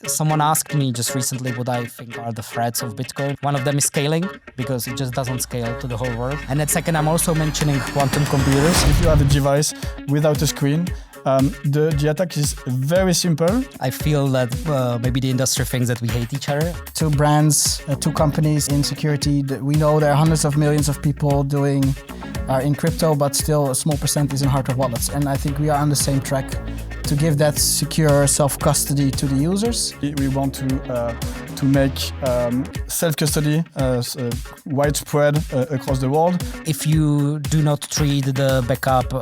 Someone asked me just recently what I think are the threats of Bitcoin. One of them is scaling, because it just doesn't scale to the whole world. And then second, I'm also mentioning quantum computers. If you have a device without a screen, the attack is very simple. I feel that maybe the industry thinks that we hate each other. Two brands, two companies in security. We know there are hundreds of millions of people are in crypto, but still a small percent is in hardware wallets. And I think we are on the same track to give that secure self-custody to the users. We want to make self-custody widespread across the world. If you do not treat the backup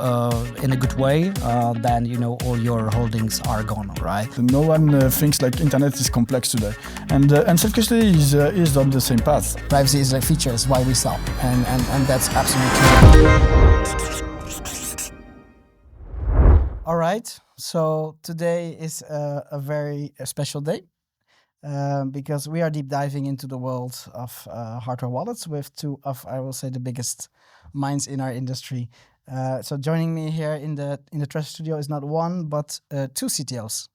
in a good way, then all your holdings are gone, right? No one thinks like internet is complex today, and self-custody is on the same path. Privacy is a feature, is why we sell, and that's absolutely true. All right, so today is a very special day because we are deep diving into the world of hardware wallets with two of, I will say, the biggest minds in our industry. So joining me here in the Trezor studio is not one, but two CTOs,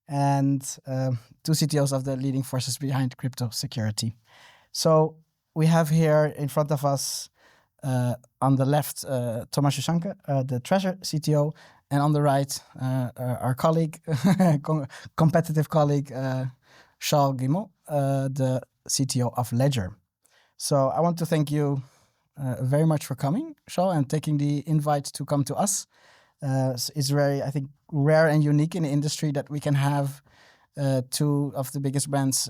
and two CTOs of the leading forces behind crypto security. So we have here in front of us, on the left, Tomáš, the Trezor CTO, and on the right, our colleague, competitive colleague, Charles Guillemot, the CTO of Ledger. So I want to thank you very much for coming, Charles, and taking the invite to come to us. It's very, I think, rare and unique in the industry that we can have two of the biggest brands,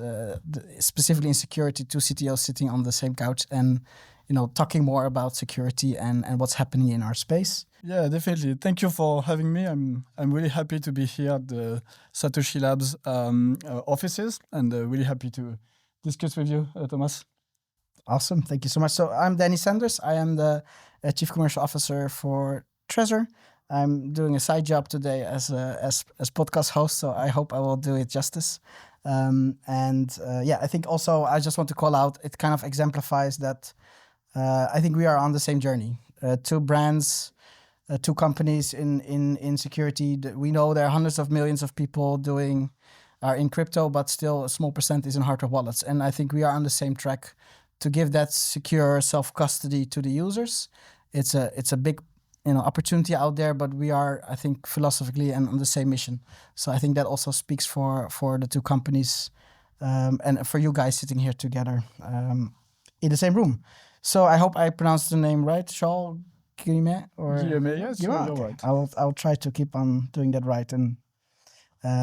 specifically in security, two CTOs sitting on the same couch and talking more about security and what's happening in our space. Yeah, definitely. Thank you for having me. I'm really happy to be here at the Satoshi Labs offices, and really happy to discuss with you, Tomáš. Awesome. Thank you so much. So I'm Danny Sanders. I am the Chief Commercial Officer for Trezor. I'm doing a side job today as podcast host, so I hope I will do it justice. I think also I just want to call out, it kind of exemplifies that I think we are on the same journey. Two brands, two companies in security. We know there are hundreds of millions of people are in crypto, but still a small percent is in hardware wallets. And I think we are on the same track to give that secure self-custody to the users. It's a big opportunity out there, but we are, I think, philosophically and on the same mission. So I think that also speaks for the two companies and for you guys sitting here together in the same room. So I hope I pronounced the name right, Charles Guillemot, or Guillemot, yes, you're right. I'll try to keep on doing that right. And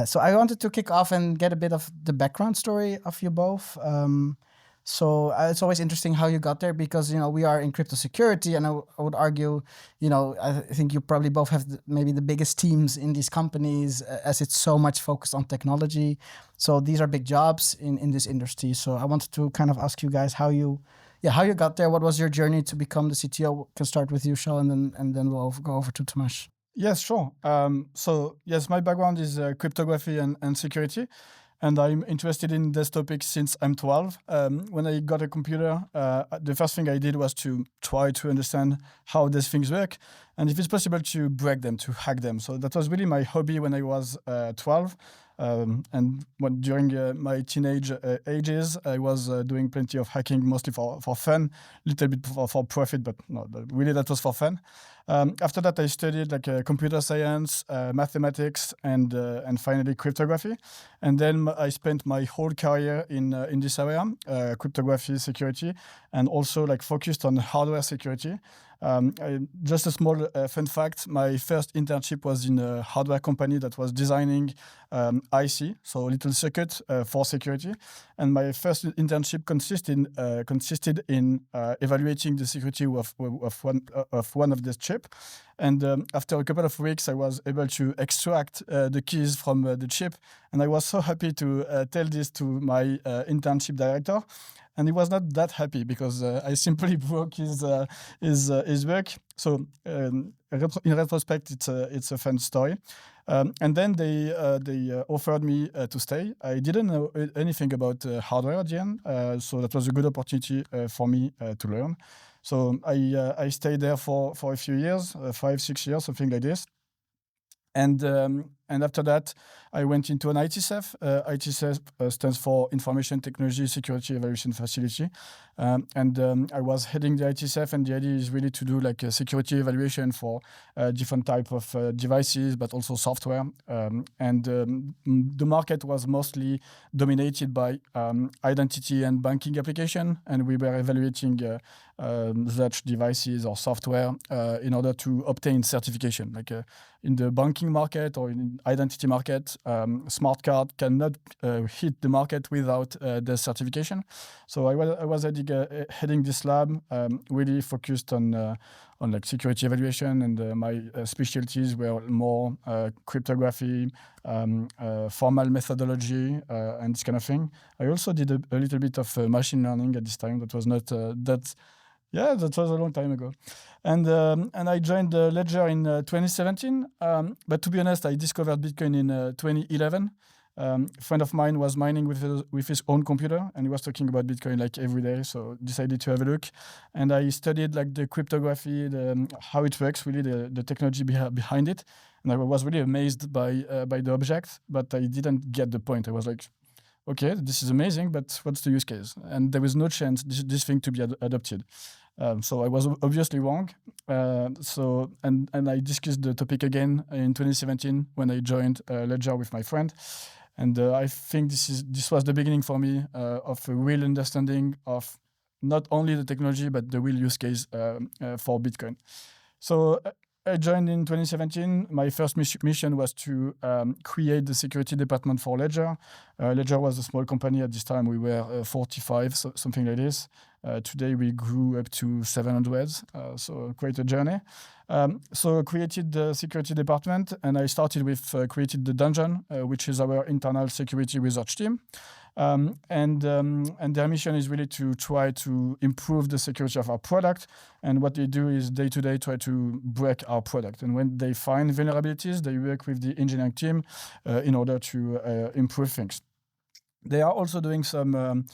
so I wanted to kick off and get a bit of the background story of you both. So it's always interesting how you got there, because we are in crypto security, and I would argue, I think you probably both have maybe the biggest teams in these companies, as it's so much focused on technology. So these are big jobs in this industry. So I wanted to kind of ask you guys how you got there. What was your journey to become the CTO? We can start with you, Charles, and then we'll go over to Tomáš. Yes, sure. So yes, my background is cryptography and security. And I'm interested in this topic since I'm 12. When I got a computer, the first thing I did was to try to understand how these things work, and if it's possible to break them, to hack them. So that was really my hobby when I was 12. And during my teenage ages, I was doing plenty of hacking, mostly for fun, a little bit for profit, but no, really that was for fun. After that, I studied computer science, mathematics, and finally cryptography. And then I spent my whole career in this area, cryptography, security, and also focused on hardware security. Just a small fun fact, my first internship was in a hardware company that was designing IC, so little circuit for security. And my first internship consisted in evaluating the security of one of the chip. And after a couple of weeks, I was able to extract the keys from the chip. And I was so happy to tell this to my internship director. And he was not that happy because I simply broke his work. So in retrospect, it's a fun story. And then they offered me to stay. I didn't know anything about hardware at the end, so that was a good opportunity for me to learn. So I stayed there for a few years, 5-6 years, something like this. And after that, I went into an ITSEF. ITSEF stands for Information Technology Security Evaluation Facility. I was heading the ITSEF, and the idea is really to do like a security evaluation for different type of devices, but also software. The market was mostly dominated by identity and banking application, and we were evaluating such devices or software in order to obtain certification. Like in the banking market or in identity market, smart card cannot hit the market without the certification. So I was heading this lab, really focused on like security evaluation, and my specialties were more cryptography, formal methodology, and this kind of thing. I also did a little bit of machine learning at this time. That was not that. Yeah, that was a long time ago. And I joined Ledger in 2017. But to be honest, I discovered Bitcoin in 2011. A friend of mine was mining with his own computer, and he was talking about Bitcoin like every day. So decided to have a look. And I studied like the cryptography, how it works, really the technology behind it. And I was really amazed by the object, but I didn't get the point. I was like, okay, this is amazing, but what's the use case? And there was no chance this thing to be adopted. So I was obviously wrong. And I discussed the topic again in 2017 when I joined Ledger with my friend. And I think this was the beginning for me of a real understanding of not only the technology, but the real use case for Bitcoin. So I joined in 2017. My first mission was to create the security department for Ledger. Ledger was a small company at this time. We were 45, something like this. Today we grew up to 700, so quite a journey. So created the security department, and I started with created the dungeon, which is our internal security research team. And their mission is really to try to improve the security of our product. And what they do is day to day try to break our product. And when they find vulnerabilities, they work with the engineering team in order to improve things. They are also doing some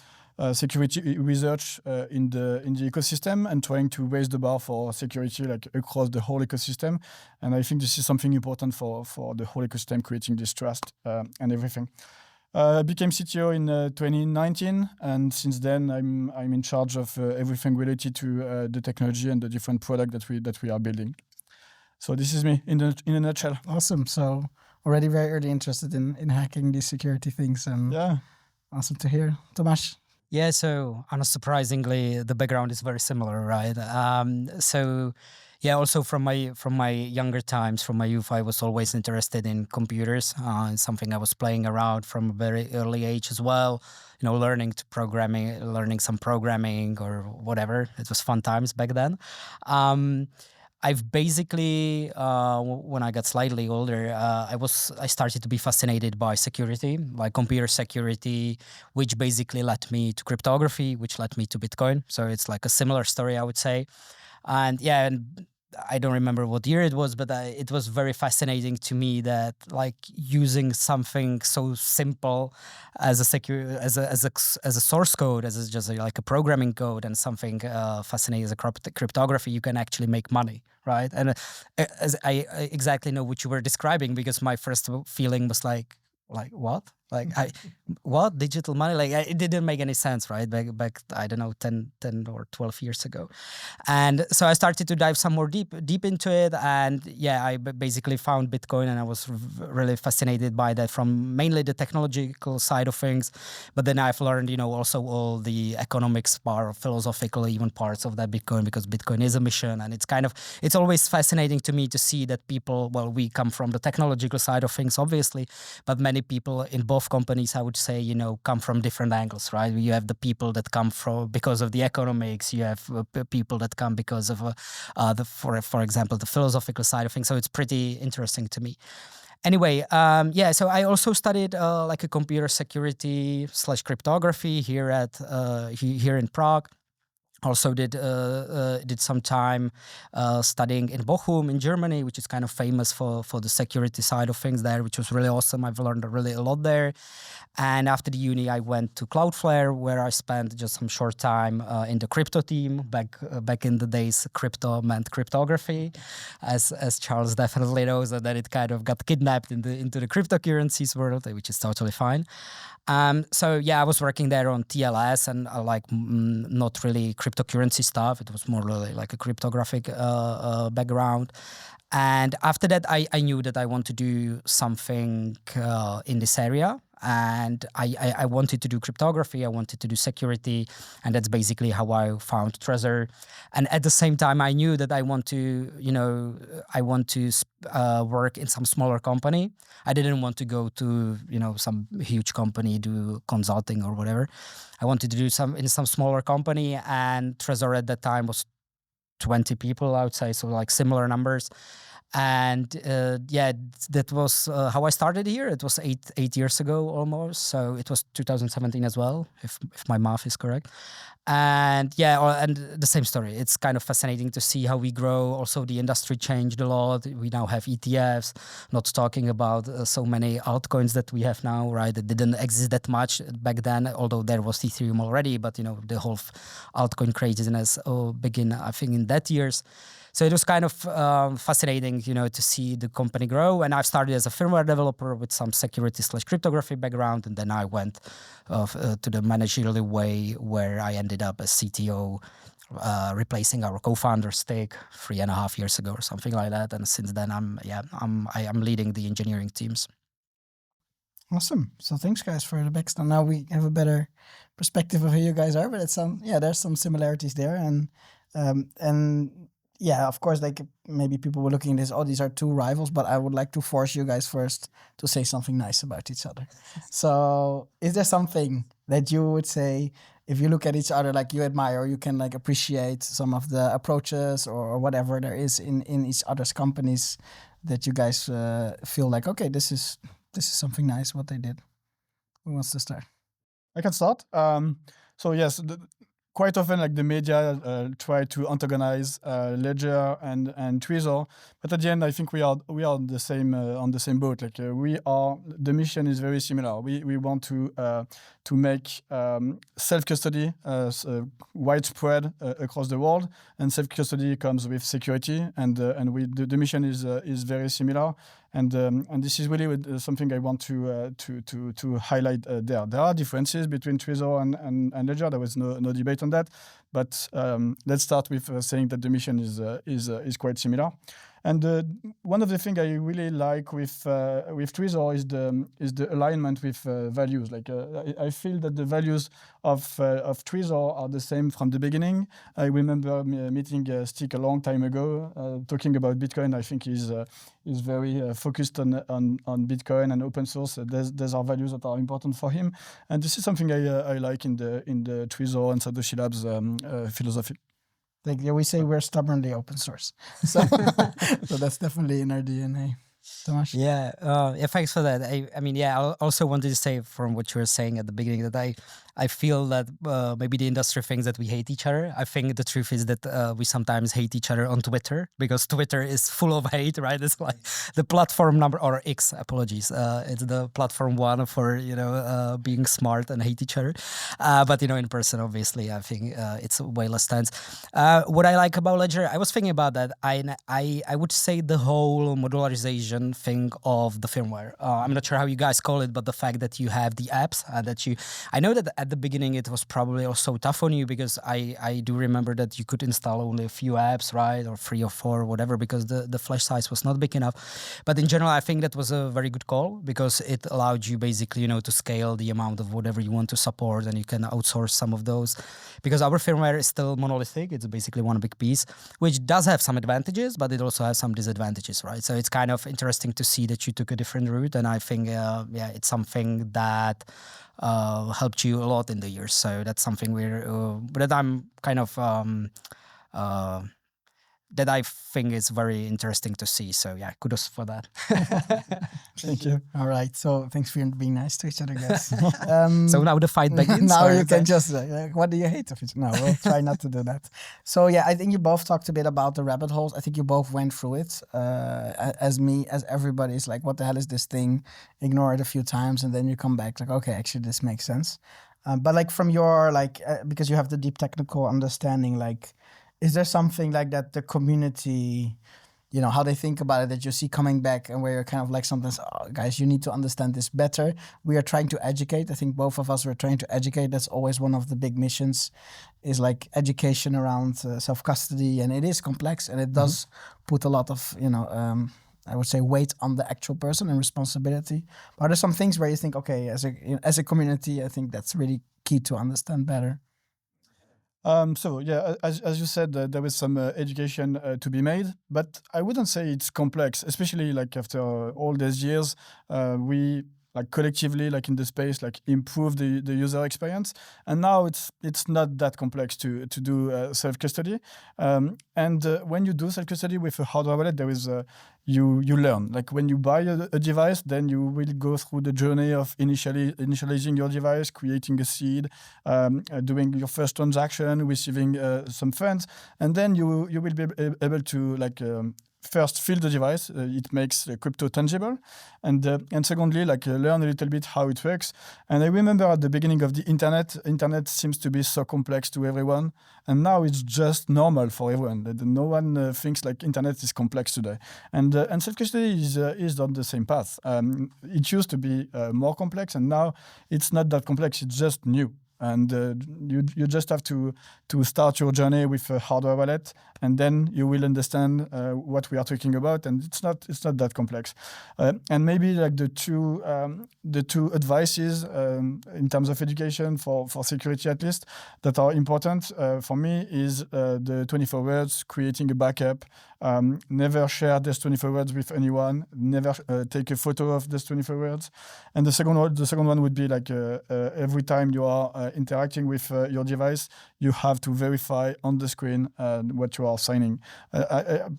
security research in the ecosystem and trying to raise the bar for security like across the whole ecosystem. And I think this is something important for the whole ecosystem, creating this trust and everything. I became CTO in 2019, and since then I'm in charge of everything related to the technology and the different product that we are building. So this is me in a nutshell. Awesome. So already very early interested in hacking these security things, and yeah, awesome to hear. Tomáš? Yeah, so unsurprisingly, the background is very similar, right? Also from my younger times, from my youth, I was always interested in computers. It's something I was playing around from a very early age as well. You know, learning some programming or whatever. It was fun times back then. I've basically, when I got slightly older, I started to be fascinated by security, like computer security, which basically led me to cryptography, which led me to Bitcoin. So it's like a similar story, I would say. And I don't remember what year it was, but it was very fascinating to me that like using something so simple as a source code, just like a programming code, and something fascinating as a cryptography, you can actually make money, right? And as I exactly know what you were describing, because my first feeling was like what? What? Digital money? Like it didn't make any sense, right? Back I don't know, 10 or 12 years ago. And so I started to dive some more deep into it. And I basically found Bitcoin, and I was really fascinated by that from mainly the technological side of things. But then I've learned, also all the economics part, or philosophical even parts of that Bitcoin, because Bitcoin is a mission. And it's always fascinating to me to see that people, well, we come from the technological side of things, obviously, but many people in both companies, I would say, come from different angles, right? You have the people that come from because of the economics. You have people that come because of for example, the philosophical side of things. So it's pretty interesting to me. Anyway, so I also studied like a computer security / cryptography here in Prague. Also did some time studying in Bochum in Germany, which is kind of famous for the security side of things there, which was really awesome. I've learned really a lot there. And after the uni, I went to Cloudflare, where I spent just some short time in the crypto team. Back in the days, crypto meant cryptography, as Charles definitely knows, and then it kind of got kidnapped into the cryptocurrencies world, which is totally fine. So yeah, I was working there on TLS and not really cryptocurrency stuff. It was more really like a cryptographic background. And after that, I knew that I want to do something in this area. And I wanted to do cryptography, I wanted to do security, and that's basically how I found Trezor. And at the same time, I knew that I want to work in some smaller company. I didn't want to go to some huge company, do consulting or whatever. I wanted to do in some smaller company, and Trezor at that time was 20 people, I would say, so like similar numbers. And that was how I started here. It was eight years ago almost. So it was 2017 as well, if my math is correct. And and the same story. It's kind of fascinating to see how we grow. Also, the industry changed a lot. We now have ETFs, not talking about so many altcoins that we have now, right? It didn't exist that much back then, although there was Ethereum already. But, the whole altcoin craziness began, I think, in that years. So it was kind of fascinating, to see the company grow. And I started as a firmware developer with some security/cryptography background. And then I went to the managerial way, where I ended up as CTO, replacing our co-founder Stig 3.5 years ago or something like that. And since then, I'm leading the engineering teams. Awesome. So thanks, guys, for the backstory. Now we have a better perspective of who you guys are, but there's some similarities there. And yeah, of course, like maybe people were looking at this, these are two rivals, but I would like to force you guys first to say something nice about each other. So is there something that you would say, if you look at each other, like you admire, or you can like appreciate some of the approaches or whatever there is in each other's companies, that you guys feel like, okay, this is something nice what they did? Who wants to start? I can start. So yes, quite often, like the media try to antagonize Ledger and Trezor, but at the end, I think we are on the same boat. Like the mission is very similar. We want to make self-custody widespread across the world, and self-custody comes with security, and the mission is very similar. And this is really something I want to highlight there. There are differences between Trezor and Ledger. There was no debate on that. But let's start with saying that the mission is quite similar. And one of the things I really like with Trezor is the alignment with values. Like I feel that the values of Trezor are the same from the beginning. I remember meeting Stig a long time ago, talking about Bitcoin. I think he's very focused on Bitcoin and open source. Those are values that are important for him, and this is something I like in the Trezor and Satoshi Labs philosophy. Like we say, we're stubbornly open source, so that's definitely in our DNA. Tomáš? Yeah, thanks for that. I also wanted to say from what you were saying at the beginning that I feel that maybe the industry thinks that we hate each other. I think the truth is that we sometimes hate each other on Twitter, because Twitter is full of hate, right? It's like the platform number, or X, apologies. It's the platform one for, being smart and hate each other. But, in person, obviously, I think it's way less tense. What I like about Ledger, I was thinking about that. I would say the whole modularization thing of the firmware. I'm not sure how you guys call it, but the fact that you have the apps I know that at the beginning it was probably also tough on you, because I do remember that you could install only a few apps, right? Or 3 or 4 or whatever, because the flash size was not big enough. But in general, I think that was a very good call, because it allowed you basically, to scale the amount of whatever you want to support, and you can outsource some of those, because our firmware is still monolithic. It's basically one big piece, which does have some advantages, but it also has some disadvantages, right? So it's kind of interesting to see that you took a different route, and I think it's something that helped you a lot in the years. So that's something that I'm kind of that I think is very interesting to see. So yeah, kudos for that. Thank you. All right. So thanks for being nice to each other, guys. So now the fight begins. Now or you is can that- just what do you hate of it? No, we'll try not to do that. So yeah, I think you both talked a bit about the rabbit holes. I think you both went through it. As everybody is like, what the hell is this thing? Ignore it a few times, and then you come back like, okay, actually this makes sense. But like from your because you have the deep technical understanding, like, is there something like that the community, how they think about it, that you see coming back and where you're kind of like sometimes, oh, guys, you need to understand this better. We are trying to educate. I think both of us were trying to educate. That's always one of the big missions, is like education around self-custody. And it is complex, and it does put a lot of, I would say, weight on the actual person and responsibility. But are there some things where you think, okay, as a community, I think that's really key to understand better? So yeah, as you said, there is some education to be made, but I wouldn't say it's complex, especially like after all these years, we like collectively, like in the space, like improve the user experience, and now it's not that complex to do self custody. And when you do self custody with a hardware wallet, there is you learn. Like when you buy a device, then you will go through the journey of initializing your device, creating a seed, doing your first transaction, receiving some funds, and then you will be able to like first fill the device. It makes crypto tangible, and secondly, like learn a little bit how it works. And I remember at the beginning of the internet seems to be so complex to everyone, and now it's just normal for everyone. No one thinks like internet is complex today, and self custody is on the same path. It used to be more complex, and now it's not that complex. It's just new. And you just have to start your journey with a hardware wallet, and then you will understand what we are talking about. And it's not that complex. And maybe like the two advices in terms of education for security, at least, that are important for me is the 24 words, creating a backup. Never share these 24 words with anyone. Never take a photo of these 24 words. And the second one would be like every time you are interacting with your device, you have to verify on the screen what you are signing.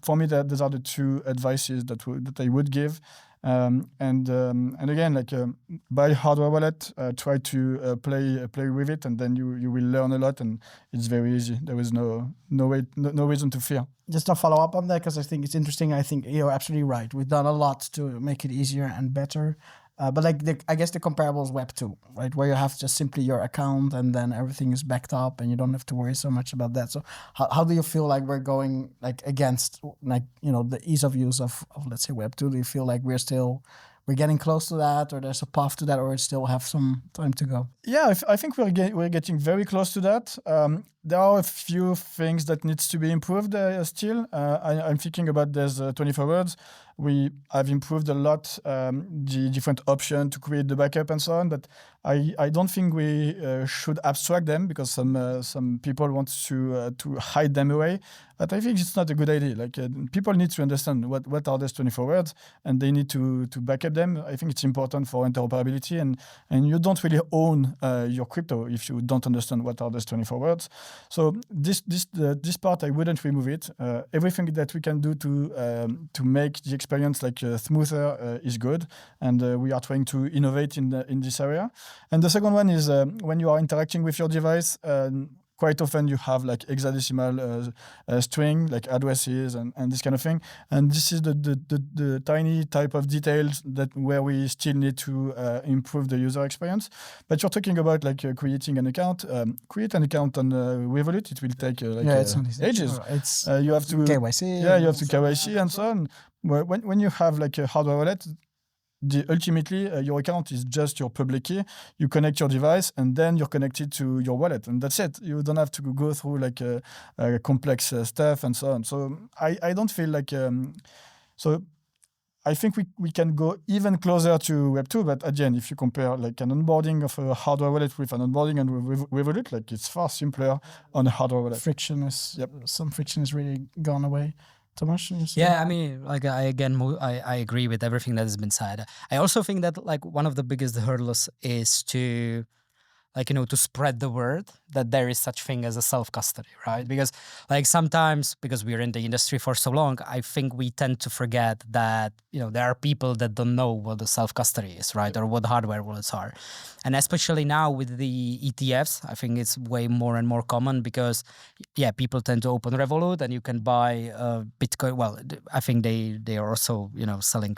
For me, those are the two advices that I would give. And again, like buy hardware wallet, try to play with it, and then you will learn a lot, and it's very easy. There is no reason to fear. Just to follow up on that, because I think it's interesting. I think you're absolutely right. We've done a lot to make it easier and better. But like I guess the comparable is Web 2, right? Where you have just simply your account, and then everything is backed up, and you don't have to worry so much about that. So how do you feel like we're going like against like the ease of use of let's say Web 2? Do you feel like we're getting close to that, or there's a path to that, or it still have some time to go? Yeah, I think we're getting very close to that. There are a few things that needs to be improved still. I'm thinking about there's 24 words. We have improved a lot the different option to create the backup and so on, but I don't think we should abstract them, because some people want to hide them away. But I think it's not a good idea. Like people need to understand what are these 24 words, and they need to back up them. I think it's important for interoperability, and you don't really own your crypto if you don't understand what are these 24 words. So this part I wouldn't remove it. Everything that we can do to make the experience like smoother is good, and we are trying to innovate in this area. And the second one is when you are interacting with your device. Quite often you have like hexadecimal string, like addresses and this kind of thing. And this is the tiny type of details where we still need to improve the user experience. But you're talking about like creating an account. Create an account on Revolut. It will take ages. It's you have to KYC. Yeah, you have to KYC and so on. When you have like a hardware wallet, ultimately your account is just your public key. You connect your device, and then you're connected to your wallet, and that's it. You don't have to go through like complex stuff and so on. So I don't feel like so I think we can go even closer to Web 2, but again, if you compare like an onboarding of a hardware wallet with an onboarding and Revolut, like it's far simpler on a hardware wallet. Some friction is really gone away. Tomáš? Yeah, I mean, like I agree with everything that has been said. I also think that like one of the biggest hurdles is to like, to spread the word that there is such thing as a self-custody, right? Because like sometimes, because we're in the industry for so long, I think we tend to forget that, there are people that don't know what the self-custody is, right? Or what hardware wallets are. And especially now with the ETFs, I think it's way more and more common because, people tend to open Revolut and you can buy Bitcoin. Well, I think they are also, selling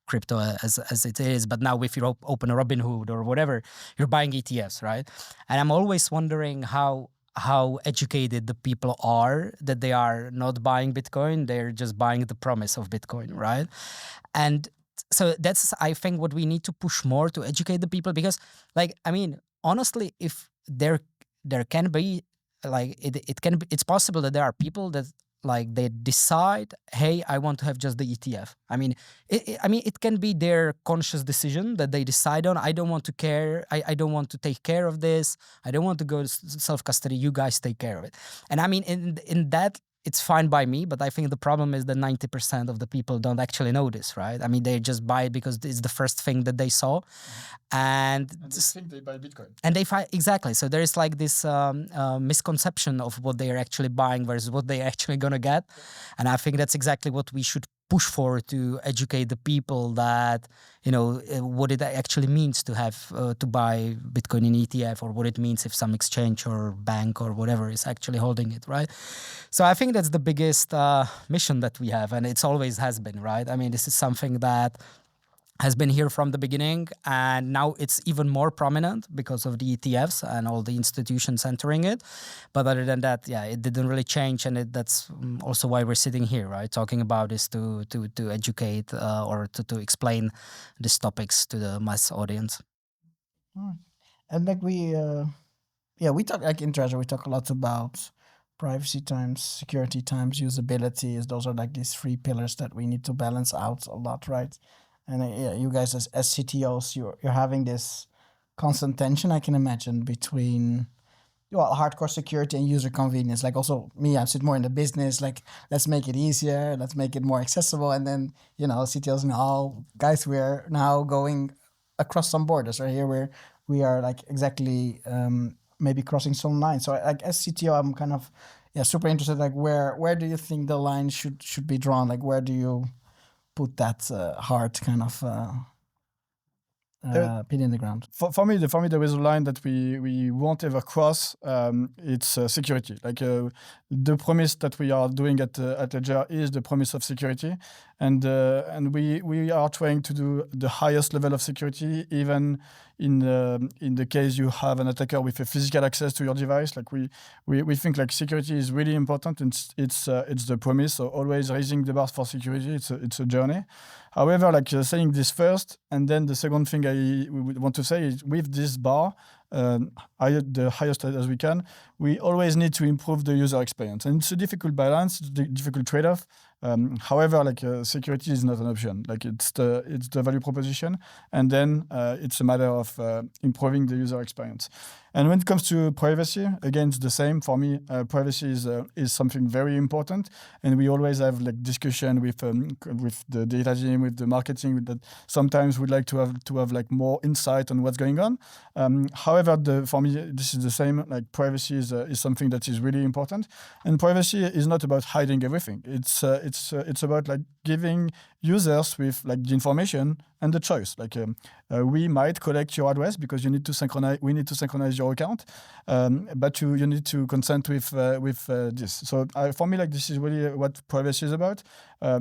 crypto as it is, but now if you open a Robinhood or whatever, you're buying ETFs, right? And I'm always wondering how educated the people are that they are not buying Bitcoin, they're just buying the promise of Bitcoin, right? And so that's, I think, what we need to push more to educate the people, because like, I mean, honestly, if there can be like it's possible that there are people that like they decide, hey, I want to have just the ETF. I mean, it can be their conscious decision that they decide on. I don't want to care. I don't want to take care of this. I don't want to go to self-custody. You guys take care of it. And I mean, in that, it's fine by me, but I think the problem is that 90% of the people don't actually know this, right? I mean, they just buy it because it's the first thing that they saw. And they think they buy Bitcoin. And they find, exactly. So there is like this misconception of what they are actually buying versus what they're actually going to get. And I think that's exactly what we should push for, to educate the people that, what it actually means to have to buy Bitcoin in ETF, or what it means if some exchange or bank or whatever is actually holding it, right? So I think that's the biggest mission that we have, and it's always has been, right? I mean, this is something that has been here from the beginning, and now it's even more prominent because of the ETFs and all the institutions entering it. But other than that, it didn't really change, and that's also why we're sitting here, right, talking about this to educate or to explain these topics to the mass audience. And like we talk, like in Trezor, we talk a lot about privacy times security times usability. Those are like these three pillars that we need to balance out a lot, right? And you guys as CTOs, you're having this constant tension, I can imagine, between hardcore security and user convenience. Like also me, I sit more in the business, like let's make it easier, let's make it more accessible. And then, CTOs now, guys, we're now going across some borders, right? Here we are like exactly maybe crossing some lines. So like as CTO, I'm kind of super interested, like where do you think the line should be drawn? Like where do you put that hard kind of pin in the ground? For me, there is a line that we won't ever cross. It's security. Like the promise that we are doing at Ledger is the promise of security, and we are trying to do the highest level of security, even in the case you have an attacker with a physical access to your device. Like we think like security is really important, and it's the promise. So always raising the bar for security. It's a journey. However, like saying this first, and then the second thing I would want to say is, with this bar, the highest as we can, we always need to improve the user experience, and it's a difficult balance, difficult trade-off. However, like security is not an option. Like it's the value proposition, and then it's a matter of improving the user experience. And when it comes to privacy, again, it's the same for me. Privacy is something very important, and we always have like discussion with the data team, with the marketing. With that, sometimes we'd like to have like more insight on what's going on. However, for me, this is the same. Like privacy is something that is really important, and privacy is not about hiding everything. It's about like giving users with like the information and the choice. Like we might collect your address because we need to synchronize your account, but you need to consent with this. So for me, like this is really what privacy is about: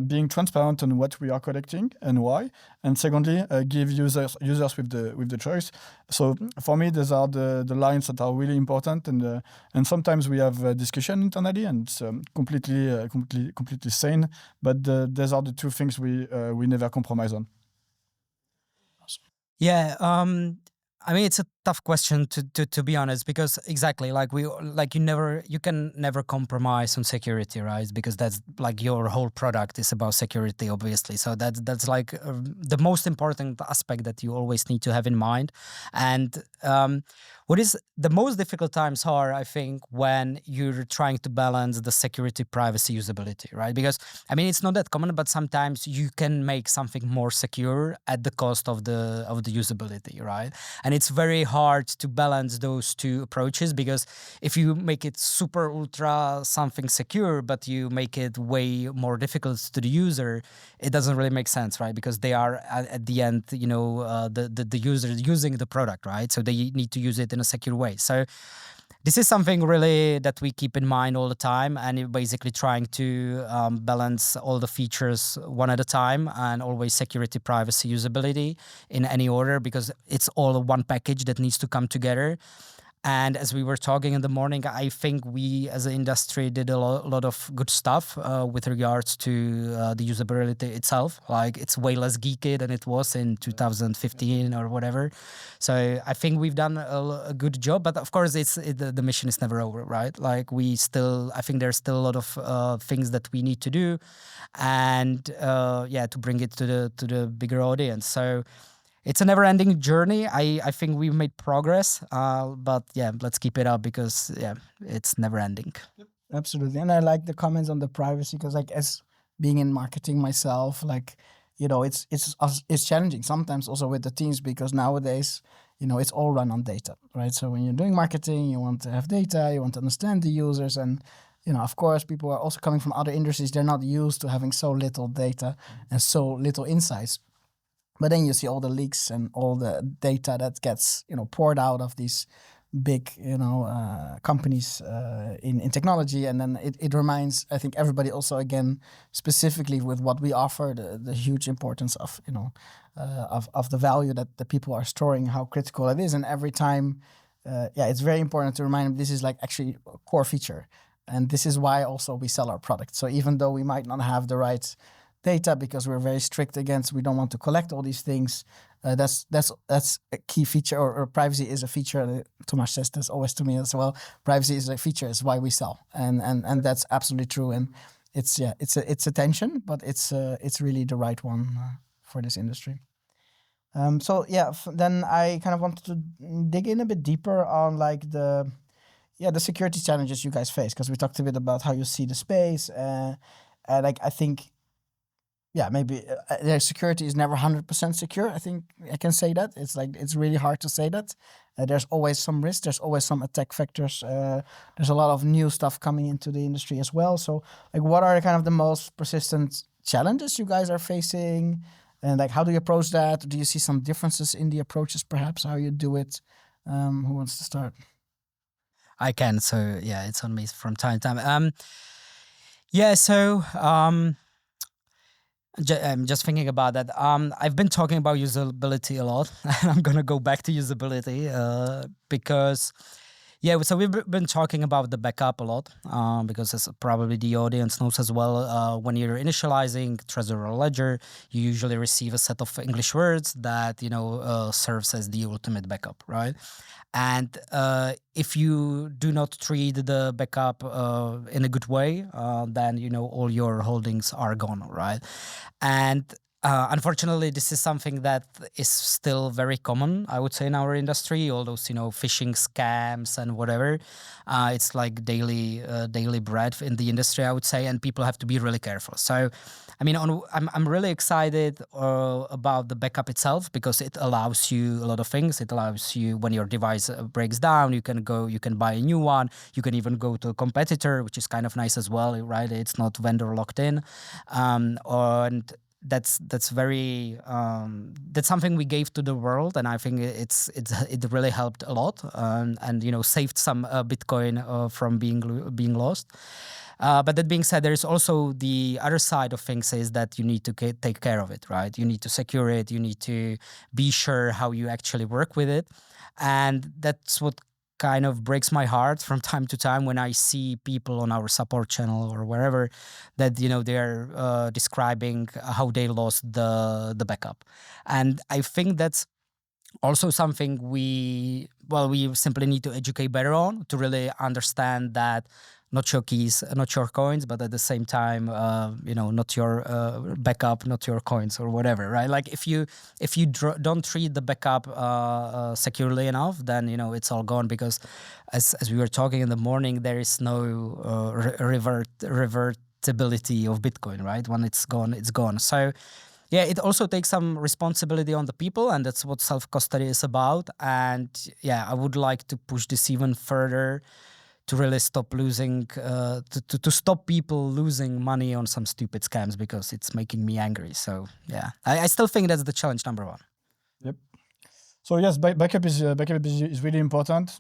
being transparent on what we are collecting and why, and secondly, give users with the choice. So for me, these are the lines that are really important, and sometimes we have a discussion internally, and it's completely sane. But these are the two things we never compromise on. Yeah, I mean, it's a tough question to be honest, because exactly you can never compromise on security, right? Because that's like your whole product is about security, obviously. So that's like the most important aspect that you always need to have in mind. And What is the most difficult times are, I think, when you're trying to balance the security, privacy, usability, right? Because I mean, it's not that common, but sometimes you can make something more secure at the cost of the usability, right? And it's very hard to balance those two approaches, because if you make it super ultra something secure, but you make it way more difficult to the user, it doesn't really make sense, right? Because they are at the end, the user using the product, right? So they need to use it in a secure way. So this is something really that we keep in mind all the time, and you're basically trying to balance all the features one at a time, and always security, privacy, usability in any order, because it's all one package that needs to come together. And as we were talking in the morning, I think we as an industry did a lot of good stuff with regards to the usability itself. Like, it's way less geeky than it was in 2015 or whatever. So I think we've done a good job. But of course, the mission is never over, right? Like, I think there's still a lot of things that we need to do, and to bring it to the bigger audience. So it's a never-ending journey. I think we've made progress, but yeah, let's keep it up, because it's never-ending. Absolutely. And I like the comments on the privacy, because like, as being in marketing myself, like, it's challenging sometimes also with the teams, because nowadays, it's all run on data, right? So when you're doing marketing, you want to have data, you want to understand the users, and of course, people are also coming from other industries. They're not used to having so little data and so little insights. But then you see all the leaks and all the data that gets, poured out of these big, companies in technology. And then it reminds, I think, everybody also, again, specifically with what we offer, the huge importance of, of the value that the people are storing, how critical it is. And every time, it's very important to remind them this is like actually a core feature. And this is why also we sell our product. So even though we might not have the right data, because we're very strict against, we don't want to collect all these things. That's a key feature, or privacy is a feature. Tomáš says this always to me as well. Privacy is a feature. It's why we sell, and that's absolutely true. And it's a tension, but it's really the right one for this industry. Then I kind of wanted to dig in a bit deeper on like the security challenges you guys face, because we talked a bit about how you see the space, and like I think. Maybe their security is never 100% secure. I think I can say that. It's really hard to say that. There's always some risk. There's always some attack vectors. There's a lot of new stuff coming into the industry as well. So, like, what are kind of the most persistent challenges you guys are facing? And like, how do you approach that? Do you see some differences in the approaches, perhaps, how you do it? Who wants to start? I can. So yeah, it's on me from time to time. I'm just thinking about that. I've been talking about usability a lot, and I'm gonna go back to usability because, so we've been talking about the backup a lot because, as probably the audience knows as well, when you're initializing Trezor or Ledger, you usually receive a set of English words that serves as the ultimate backup, right? And if you do not treat the backup in a good way, then all your holdings are gone, right? And unfortunately, this is something that is still very common, I would say, in our industry. All those phishing scams and whatever, it's like daily bread in the industry, I would say, and people have to be really careful. So, I mean, I'm really excited about the backup itself, because it allows you a lot of things. It allows you, when your device breaks down, you can buy a new one. You can even go to a competitor, which is kind of nice as well, right? It's not vendor locked in, and that's very that's something we gave to the world, and I think it really helped a lot, and saved some Bitcoin from being lost. But that being said, there's also the other side of things, is that you need to take care of it, right? You need to secure it. You need to be sure how you actually work with it. And that's what kind of breaks my heart from time to time when I see people on our support channel or wherever that, they're describing how they lost the backup. And I think that's also something we simply need to educate better on, to really understand that not your keys, not your coins, but at the same time, not your backup, not your coins or whatever, right? Like if you don't treat the backup securely enough, then it's all gone, because as we were talking in the morning, there is no revertibility of Bitcoin, right? When it's gone, it's gone. So yeah, it also takes some responsibility on the people, and that's what self-custody is about. And yeah, I would like to push this even further to really stop losing, to stop people losing money on some stupid scams, because it's making me angry. So yeah, I still think that's the challenge number one. Yep. So yes, backup is really important.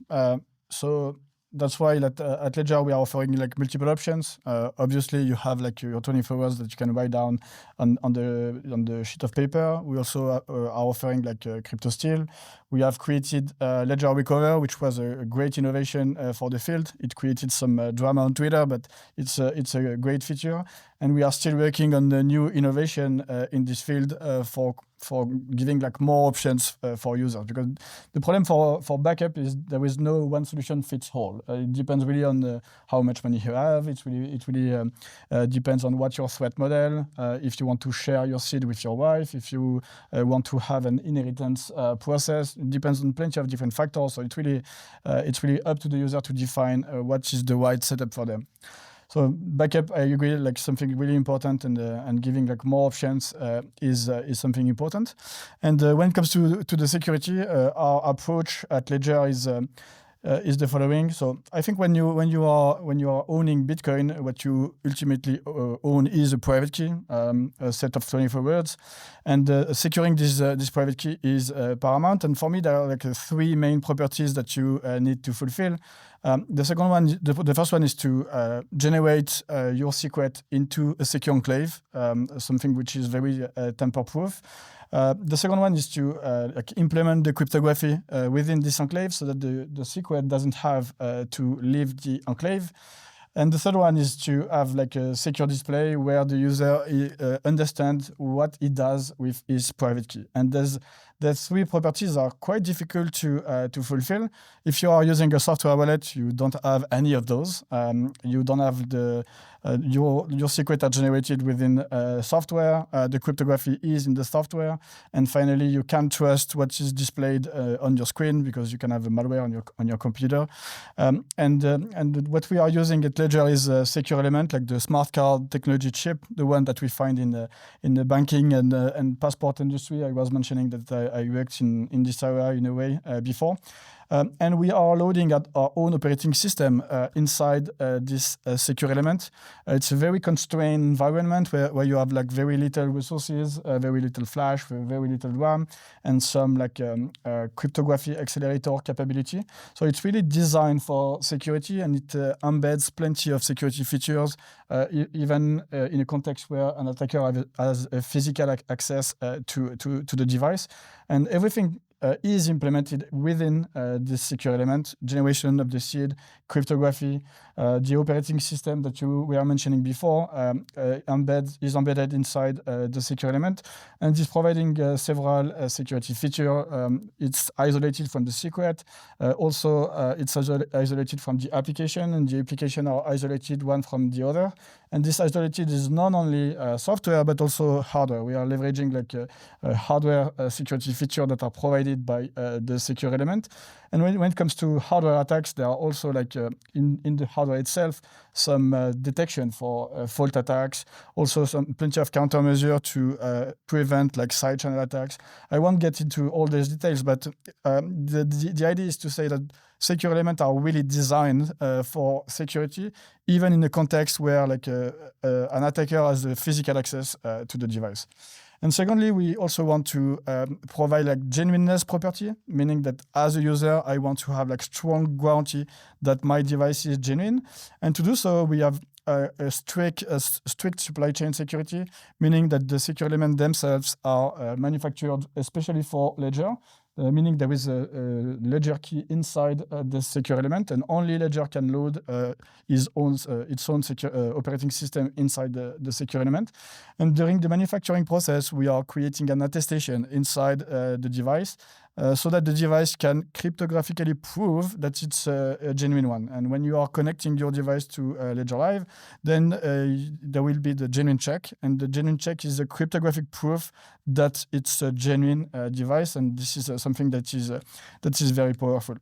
So that's why at Ledger we are offering like multiple options. Obviously, you have like your 24 hours that you can write down on the sheet of paper. We also are offering like crypto steel. We have created Ledger Recover, which was a great innovation for the field. It created some drama on Twitter, but it's a great feature. And we are still working on the new innovation in this field for giving like more options for users. Because the problem for backup is there is no one solution fits all. It depends really on how much money you have. It really depends on what your threat model. If you want to share your seed with your wife, if you want to have an inheritance process. It depends on plenty of different factors. So it's really up to the user to define what is the right setup for them. So backup, I agree, like something really important, and giving like more options is something important. And when it comes to the security, our approach at Ledger is the following. So I think when you are owning Bitcoin, what you ultimately own is a private key, a set of 24 words, and securing this private key is paramount. And for me, there are like three main properties that you need to fulfill. The first one is to generate your secret into a secure enclave, something which is very tamper-proof. The second one is to implement the cryptography within this enclave, so that the secret doesn't have to leave the enclave. And the third one is to have like a secure display where the user understands what he does with his private key. And the three properties are quite difficult to fulfill. If you are using a software wallet, you don't have any of those. You don't have your secret are generated within software. The cryptography is in the software. And finally, you can't trust what is displayed on your screen, because you can have a malware on your computer. And what we are using at Ledger is a secure element, like the smart card technology chip, the one that we find in the banking and passport industry. I was mentioning that I worked in this area in a way before. And we are loading our own operating system inside this secure element. It's a very constrained environment where you have like very little resources, very little flash, very little RAM, and some like cryptography accelerator capability. So it's really designed for security, and it embeds plenty of security features, even in a context where an attacker has a physical access to the device. And everything is implemented within this secure element: generation of the seed, cryptography, the operating system that we were mentioning before is embedded inside the secure element, and is providing several security features. It's isolated from the secret. Also, it's isolated from the application, and the application are isolated one from the other. And this isolated is not only software, but also hardware. We are leveraging like hardware security features that are provided by the secure element. And when it comes to hardware attacks, there are also like in the hardware itself some detection for fault attacks. Also plenty of countermeasure to prevent like side channel attacks. I won't get into all these details, but the idea is to say that secure elements are really designed for security, even in a context where like an attacker has a physical access to the device. And secondly, we also want to provide like genuineness property, meaning that as a user, I want to have like strong guarantee that my device is genuine. And to do so, we have a strict supply chain security, meaning that the secure elements themselves are manufactured especially for Ledger. Meaning there is a Ledger key inside the secure element, and only Ledger can load its own secure operating system inside the secure element. And during the manufacturing process, we are creating an attestation inside the device so that the device can cryptographically prove that it's a genuine one. And when you are connecting your device to Ledger Live, then there will be the genuine check, and the genuine check is a cryptographic proof that it's a genuine device, and this is something that is very powerful.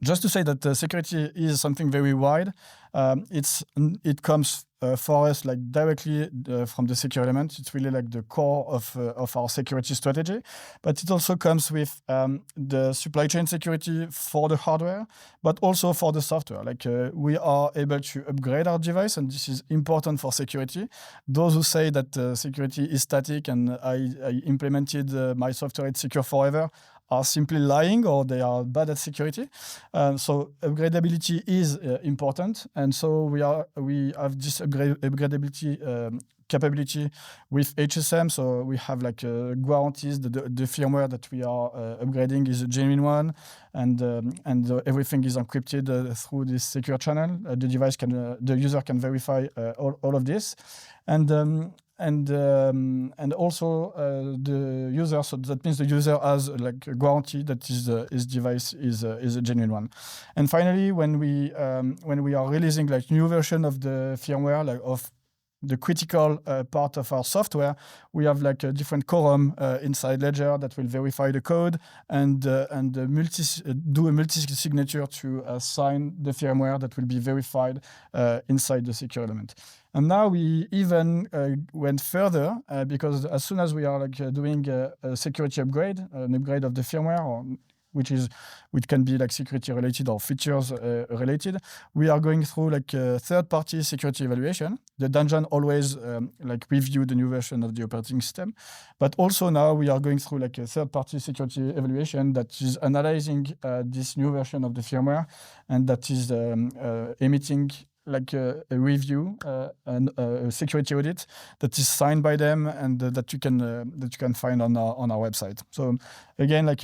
Just to say that security is something very wide. It comes for us like directly from the secure element. It's really like the core of our security strategy. But it also comes with the supply chain security for the hardware, but also for the software. Like we are able to upgrade our device, and this is important for security. Those who say that security is static and I implemented my software, it's secure forever, are simply lying, or they are bad at security. So upgradability is important, and so we have this upgradability capability with HSM. So we have like guarantees that the firmware that we are upgrading is a genuine one, and everything is encrypted through this secure channel. The user can verify all of this, and also the user. So that means the user has like a guarantee that his device is a genuine one. And finally, when we are releasing like new version of the firmware, like of the critical part of our software, we have like a different quorum inside Ledger that will verify the code and do a multi-signature to sign the firmware that will be verified inside the secure element. And now we even went further because as soon as we are like doing a security upgrade, an upgrade of the firmware, which can be like security related or features related, we are going through like a third-party security evaluation. The dungeon always like review the new version of the operating system, but also now we are going through like a third-party security evaluation that is analyzing this new version of the firmware, and that is emitting like a review and a security audit that is signed by them, and that you can find on our website. So again, like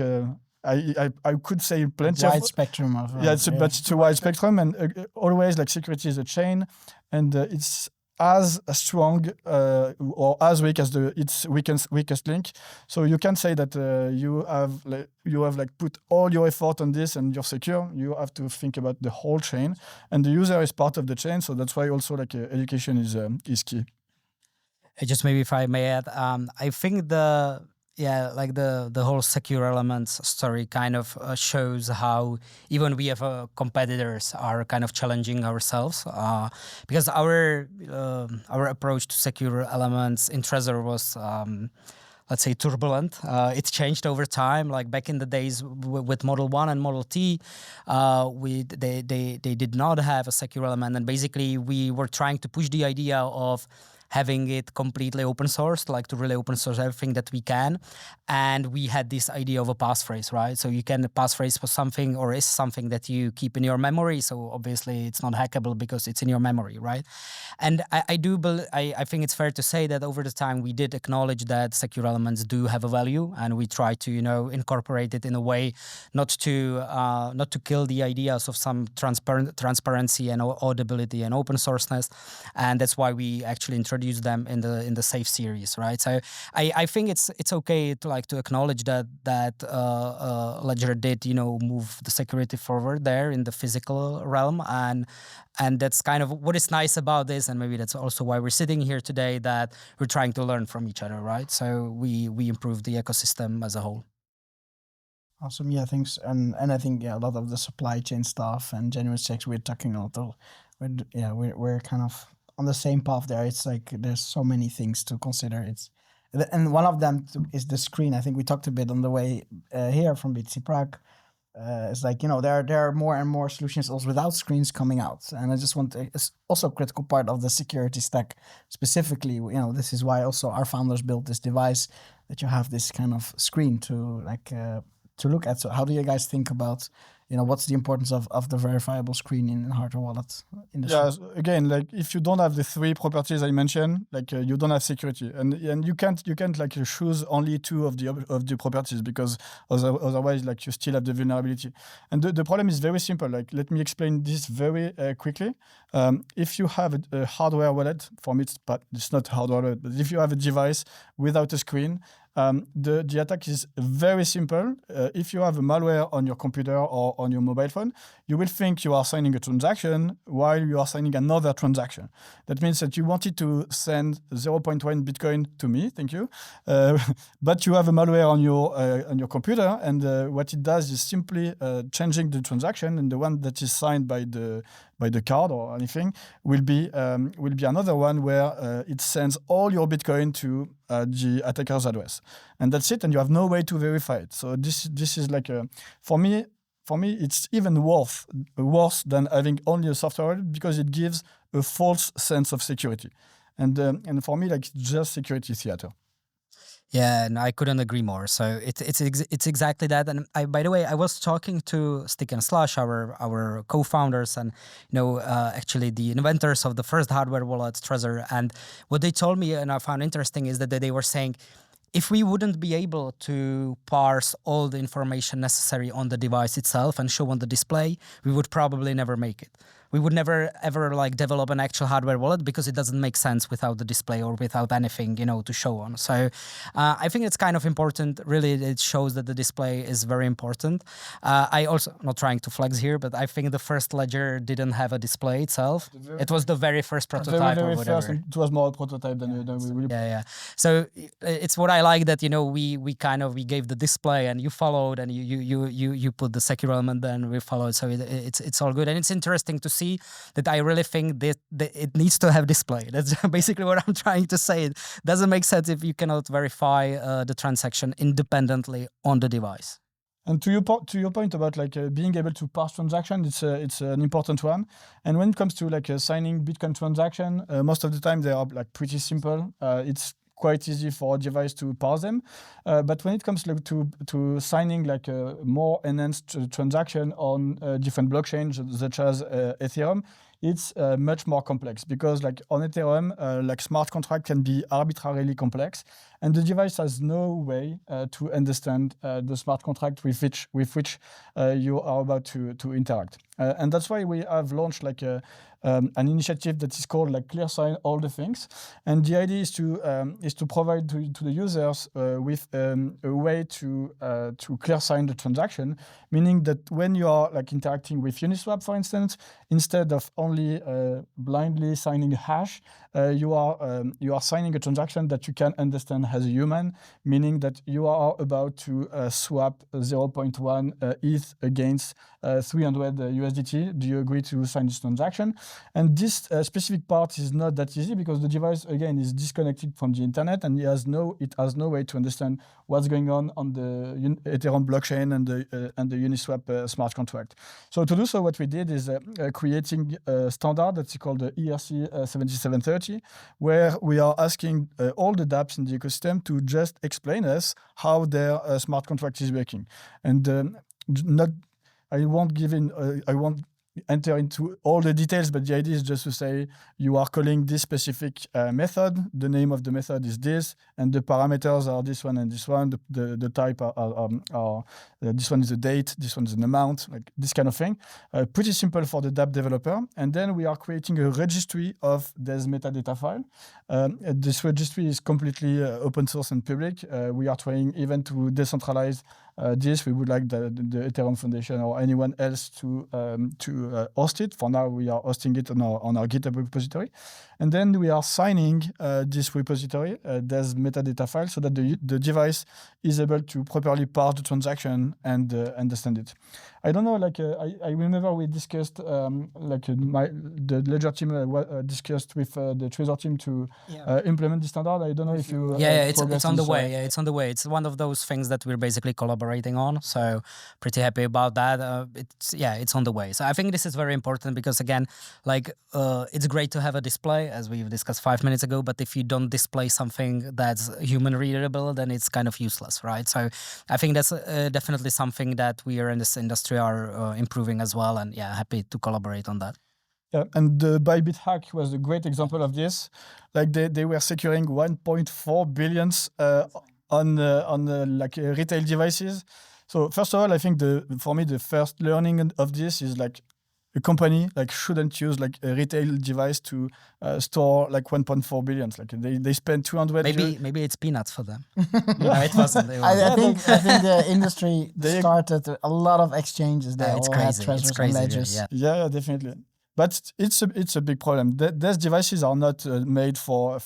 I could say plenty wide spectrum of but it's a wide spectrum, and always like security is a chain, and it's as strong or as weak as its weakest link. So you can say that you have like put all your effort on this and you're secure. You have to think about the whole chain, and the user is part of the chain. So that's why also like education is key. Just maybe if I may add, I think the whole secure elements story kind of shows how even we have competitors are kind of challenging ourselves because our approach to secure elements in Trezor was let's say turbulent. It's changed over time. Like back in the days with Model 1 and Model T, they did not have a secure element, and basically we were trying to push the idea of having it completely open sourced, like to really open source everything that we can. And we had this idea of a passphrase, right? So you can passphrase for something or is something that you keep in your memory. So obviously it's not hackable because it's in your memory, right? And I think it's fair to say that over the time we did acknowledge that secure elements do have a value, and we try to, incorporate it in a way not to kill the ideas of some transparency and audibility and open sourceness. And that's why we actually introduce them in the safe series, right? So I think it's okay to acknowledge that Ledger did move the security forward there in the physical realm, and that's kind of what is nice about this, and maybe that's also why we're sitting here today, that we're trying to learn from each other, right? So we improve the ecosystem as a whole. Awesome, yeah, thanks. And I think a lot of the supply chain stuff and genuine checks we're talking a lot of, we're kind of on the same path there. It's like there's so many things to consider. And one of them is the screen. I think we talked a bit on the way here from BTC Prague. It's like, there are more and more solutions also without screens coming out. And I just it's also a critical part of the security stack. Specifically, this is why also our founders built this device, that you have this kind of screen to look at. So how do you guys think about, what's the importance of the verifiable screen in hardware wallet industry? Yeah, again, like if you don't have the three properties I mentioned, like you don't have security, and you can't like choose only two of the properties, because otherwise like you still have the vulnerability. And the problem is very simple. Like let me explain this very quickly. If you have a hardware wallet, for me it's not hardware wallet, but if you have a device without a screen, the attack is very simple. If you have a malware on your computer or on your mobile phone, you will think you are signing a transaction while you are signing another transaction. That means that you wanted to send 0.1 Bitcoin to me, thank you, but you have a malware on your computer, and what it does is simply changing the transaction, and the one that is signed by the card or anything will be another one where it sends all your Bitcoin to the attacker's address, and that's it. And you have no way to verify it. So this is like for me, it's even worse than having only a software wallet, because it gives a false sense of security, and for me, like, it's just security theater. Yeah, and I couldn't agree more. So it's exactly that. And by the way, I was talking to Stick and Slush, our co-founders, and actually the inventors of the first hardware wallet, Trezor. And what they told me, and I found interesting, is that they were saying, if we wouldn't be able to parse all the information necessary on the device itself and show on the display, we would probably never make it. We would never ever develop an actual hardware wallet, because it doesn't make sense without the display or without anything, to show on. So I think it's kind of important. Really, it shows that the display is very important. I also, not trying to flex here, but I think the first ledger didn't have a display itself. It was the very first prototype or whatever. First, it was more a prototype than we really. Yeah. So it's what I like, that we gave the display and you followed, and you put the secure element, then we followed. So it's all good, and it's interesting to see that I really think that it needs to have display. That's basically what I'm trying to say. It doesn't make sense if you cannot verify the transaction independently on the device. And to your point about being able to parse transaction, it's an important one. And when it comes to signing Bitcoin transaction, most of the time they are pretty simple. It's quite easy for a device to parse them. But when it comes to signing a more enhanced transaction on different blockchains, such as Ethereum, it's much more complex, because on Ethereum, smart contract can be arbitrarily complex, and the device has no way to understand the smart contract with which you are about to interact. And that's why we have launched an initiative that is called ClearSign All the Things. And the idea is to provide to the users with a way to ClearSign the transaction, meaning that when you are interacting with Uniswap, for instance, instead of only blindly signing a hash, you are signing a transaction that you can understand as a human, meaning that you are about to swap 0.1 ETH against 300 USDT. Do you agree to sign this transaction? And this specific part is not that easy, because the device, again, is disconnected from the internet, and it has no way to understand what's going on the Ethereum blockchain and the Uniswap smart contract. So to do so, what we did is creating a standard that's called the ERC 7730, where we are asking all the dApps in the ecosystem to just explain us how their smart contract is working. And I won't enter into all the details, but the idea is just to say you are calling this specific method. The name of the method is this, and the parameters are this one and this one. The type are this one is a date, this one is an amount, this kind of thing. Pretty simple for the dApp developer. And then we are creating a registry of this metadata file. This registry is completely open source and public. We are trying even to decentralize this. We would like the Ethereum Foundation or anyone else to host it. For now, we are hosting it on our GitHub repository. And then we are signing this repository, this metadata file, so that the device is able to properly parse the transaction and understand it. I don't know, I remember we discussed, the Ledger team discussed with the Trezor team to implement the standard. I don't know if you... it's on the way. Yeah, it's on the way. It's one of those things that we're basically collaborating on. So pretty happy about that. It's on the way. So I think this is very important, because again, it's great to have a display, as we've discussed 5 minutes ago, but if you don't display something that's human readable, then it's kind of useless, right? So I think that's definitely something that we are in this industry are improving as well, and happy to collaborate on that. Yeah, and the Bybit hack was a great example of this. They were securing 1.4 billions on retail devices. So first of all, I think for me the first learning of this is a company like shouldn't use like a retail device to store like 1.4 billion. Like they spend 200. Maybe it's peanuts for them. No, it wasn't. I think the industry started a lot of exchanges. They it's all crazy. had Trezors and Ledgers. Yeah, definitely. But it's a big problem. These devices are not made for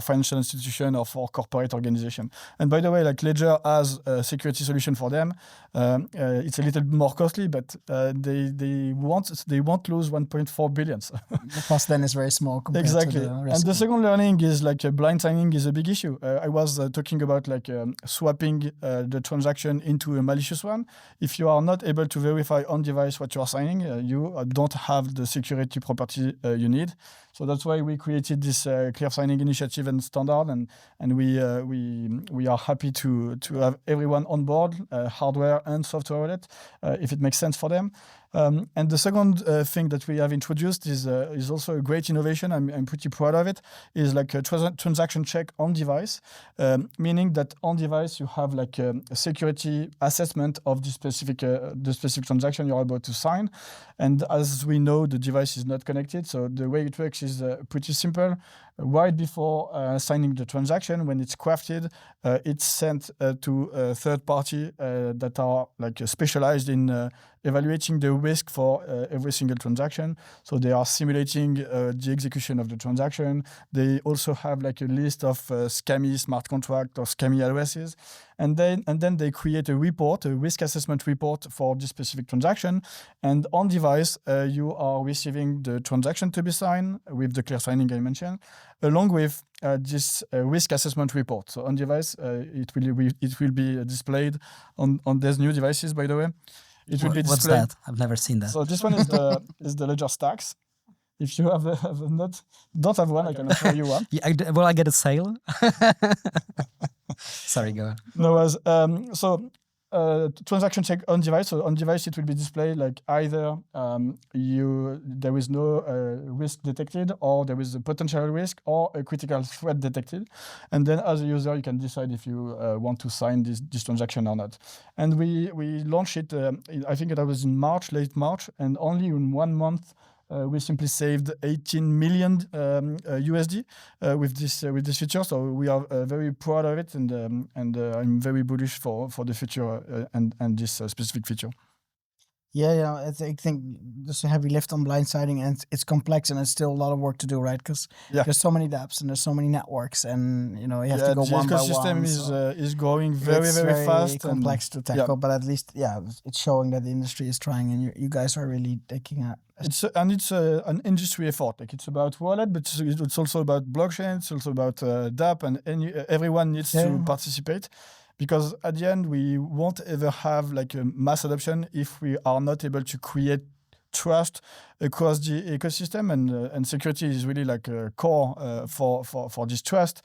financial institution or for corporate organization. And by the way, like Ledger has a security solution for them. It's a little bit more costly, but they won't lose 1.4 billion. The cost then is very small compared to the risk. And the second learning is like blind signing is a big issue. I was talking about like swapping the transaction into a malicious one. If you are not able to verify on device what you are signing, you don't have the security property you need. So that's why we created this clear signing initiative and standard, and we are happy to have everyone on board, hardware and software wallet, if it makes sense for them. And the second thing that we have introduced is also a great innovation. I'm pretty proud of it. Is like a transaction check on device, meaning that on device you have like a security assessment of the specific transaction you're about to sign. And as we know, the device is not connected, so the way it works is pretty simple. Right before signing the transaction, when it's crafted, it's sent to a third party that are like specialized in evaluating the risk for every single transaction. So they are simulating the execution of the transaction. They also have like a list of scammy smart contract or scammy addresses. And then they create a report, a risk assessment report for this specific transaction. And on device, you are receiving the transaction to be signed with the clear signing I mentioned, along with this risk assessment report. So on device, it will be displayed on these new devices, by the way. It will be displayed. What's that? I've never seen that. So this one is the Ledger Stacks. If you don't have one, I can show you one. Yeah, will I get a sale? Sorry, go on. No, transaction check on device. So on device, it will be displayed like either there is no risk detected, or there is a potential risk, or a critical threat detected. And then as a user, you can decide if you want to sign this transaction or not. And we launched it, I think it was in late March, and only in 1 month, we simply saved 18 million USD with this feature. So we are very proud of it, and I'm very bullish for the future and this specific feature. Yeah, I think there's a heavy lift on blindsiding, and it's complex, and there's still a lot of work to do, right? Because there's so many dApps and there's so many networks, and you have to go one by one. The ecosystem is growing very fast. It's complex to tackle, but at least it's showing that the industry is trying, and you guys are really taking a. It's an industry effort. Like it's about wallet, but it's also about blockchain. It's also about dApp, and everyone needs to participate. Because at the end, we won't ever have like a mass adoption if we are not able to create trust across the ecosystem, and security is really like a core for this trust.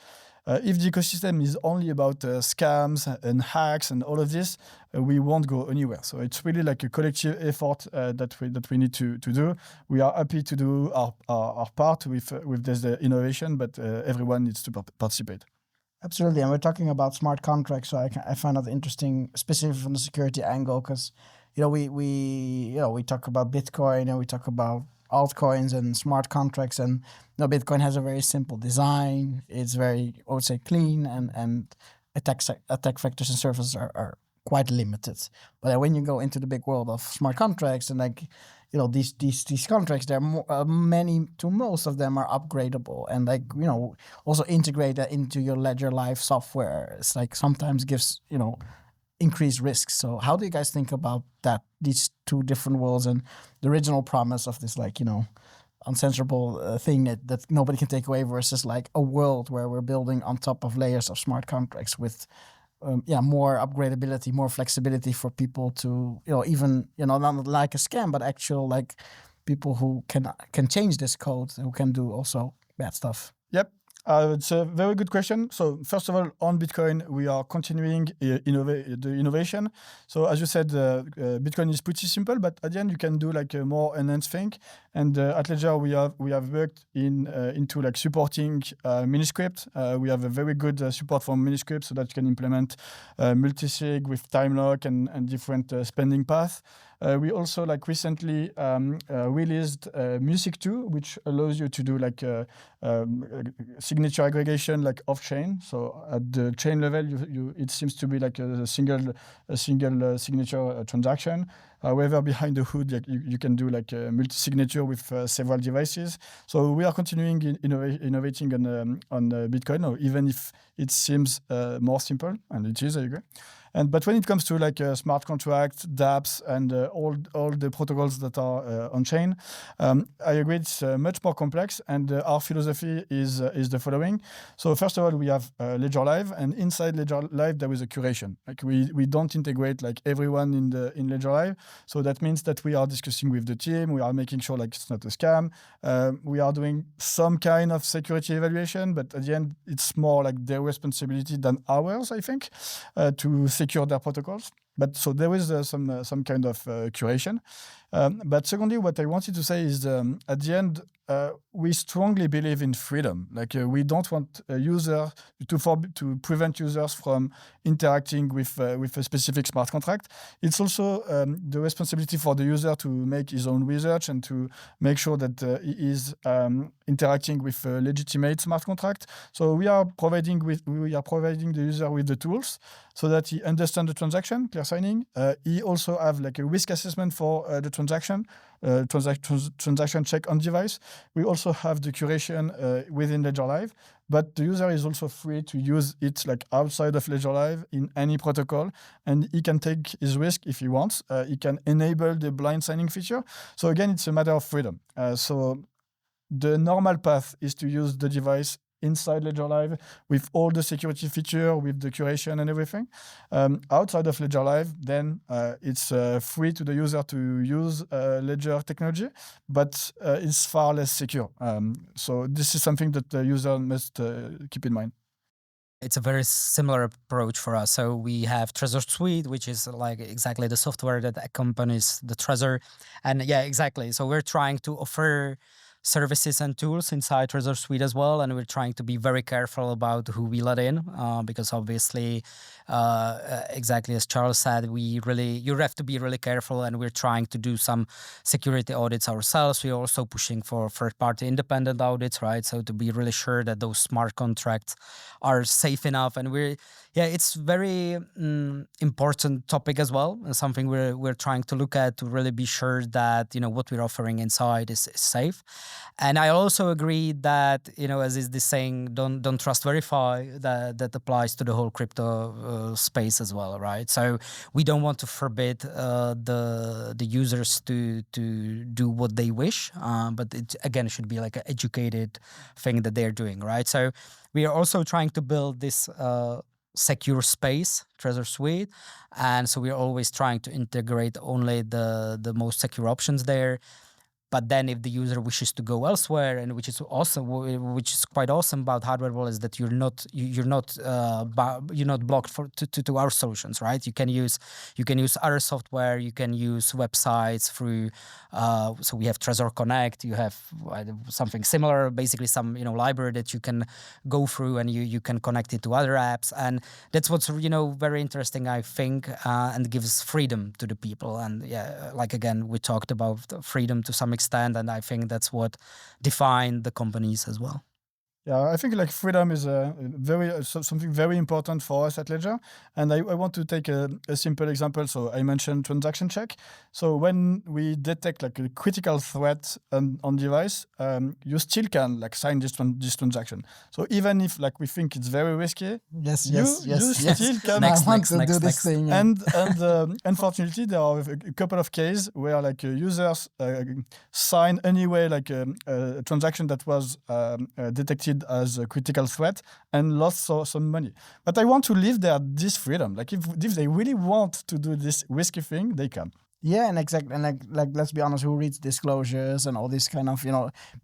If the ecosystem is only about scams and hacks and all of this, we won't go anywhere. So it's really like a collective effort that we need to do. We are happy to do our part with this innovation, but everyone needs to participate. Absolutely, and we're talking about smart contracts, so I find that interesting, specifically from the security angle, because we talk about Bitcoin and we talk about altcoins and smart contracts, and Bitcoin has a very simple design. It's very, I would say, clean, and attack vectors and surfaces are quite limited. But when you go into the big world of smart contracts and these contracts, there are most of them are upgradable, and also integrate that into your Ledger Live software. It's like sometimes gives increased risks. So how do you guys think about that, these two different worlds, and the original promise of this uncensorable thing that nobody can take away, versus like a world where we're building on top of layers of smart contracts with more upgradability, more flexibility for people to, even, not like a scam, but actual like people who can change this code, who can do also bad stuff? Yep. It's a very good question. So first of all, on Bitcoin, we are continuing the innovation. So as you said, Bitcoin is pretty simple, but at the end you can do like a more enhanced thing. And at Ledger, we have worked into like supporting Miniscript. We have a very good support for Miniscript, so that you can implement multisig with time lock and different spending path. We also like recently released Music 2, which allows you to do like signature aggregation like off chain. So at the chain level, it seems to be like a single signature transaction. However, behind the hood, like, you can do like a multi-signature with several devices. So we are continuing innovating on Bitcoin, even if it seems more simple, and it is, I agree. But when it comes to like smart contracts, dApps, and all the protocols that are on chain, I agree it's much more complex. And our philosophy is the following. So first of all, we have Ledger Live, and inside Ledger Live there is a curation. Like we don't integrate like everyone in Ledger Live. So that means that we are discussing with the team. We are making sure like it's not a scam. We are doing some kind of security evaluation, but at the end it's more like their responsibility than ours, I think, to secure their protocols. But so there is some kind of curation. But secondly, what I wanted to say is at the end, we strongly believe in freedom. Like we don't want a user to prevent users from interacting with a specific smart contract. It's also the responsibility for the user to make his own research and to make sure that he is interacting with a legitimate smart contract. So we are providing the user with the tools so that he understands the transaction, clear signing. He also have like a risk assessment for the transaction check on device. We also have the curation within Ledger Live, but the user is also free to use it like outside of Ledger Live in any protocol, and he can take his risk if he wants. He can enable the blind signing feature. So again, it's a matter of freedom. So the normal path is to use the device inside Ledger Live with all the security feature, with the curation and everything. Outside of Ledger Live, then it's free to the user to use Ledger technology, but it's far less secure. So this is something that the user must keep in mind. It's a very similar approach for us. So we have Trezor Suite, which is like exactly the software that accompanies the Trezor. And yeah, exactly. So we're trying to offer services and tools inside Trezor Suite as well, and we're trying to be very careful about who we let in, because obviously, exactly as Charles said, you have to be really careful, and we're trying to do some security audits ourselves. We're also pushing for third-party independent audits, right? So to be really sure that those smart contracts are safe enough, and it's very important topic as well, and something we're trying to look at to really be sure that what we're offering inside is safe. And I also agree that as is the saying, don't trust, verify, that applies to the whole crypto space as well, right? So we don't want to forbid the users to do what they wish, but it again should be like an educated thing that they're doing, right? So we are also trying to build this secure space, Trezor Suite, and so we're always trying to integrate only the most secure options there. But then if the user wishes to go elsewhere, and which is quite awesome about hardware wallets, that you're not blocked to our solutions, right? You can use other software, you can use websites through. So we have Trezor Connect. You have something similar, basically some library that you can go through, and you can connect it to other apps, and that's what's very interesting, I think, and gives freedom to the people. And yeah, like again, we talked about freedom to some extent, and I think that's what defined the companies as well. Yeah, I think like freedom is something very important for us at Ledger. And I want to take a simple example. So I mentioned transaction check. So when we detect like a critical threat on device, you still can like sign this transaction. So even if like we think it's very risky, you still can. Do this thing. Yeah. And unfortunately, there are a couple of cases where like users sign anyway like a transaction that was detected as a critical threat and lost some money. But I want to leave there this freedom. Like if they really want to do this risky thing, they can. Yeah, and exactly, and like let's be honest, who reads disclosures and all these kind of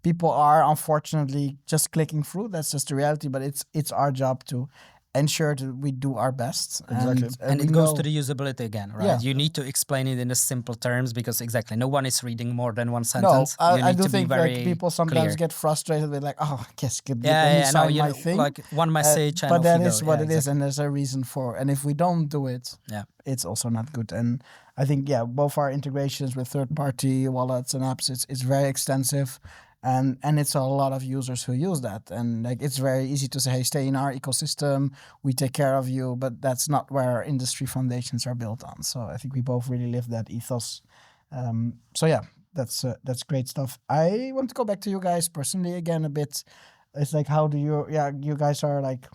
people are unfortunately just clicking through. That's just the reality. But it's our job to ensure that we do our best. Exactly. And we it goes know- to the usability again, right? Yeah. You need to explain it in a simple terms because exactly no one is reading more than one No, sentence. You I need do to be think very like people sometimes clear. get frustrated with like, oh, yes, let me Yeah, no, sign my thing. like one message and but off that you is go. what Yeah, it is, exactly. and there's a reason for. And if we don't do it, Yeah. it's also not good. And I think both our integrations with third-party wallets and apps, it's very extensive, and it's a lot of users who use that. And like it's very easy to say, hey, stay in our ecosystem, we take care of you, but that's not where our industry foundations are built on. So I think we both really live that ethos. So yeah, that's great stuff. I want to go back to you guys personally again a bit. It's like, how do you guys are like,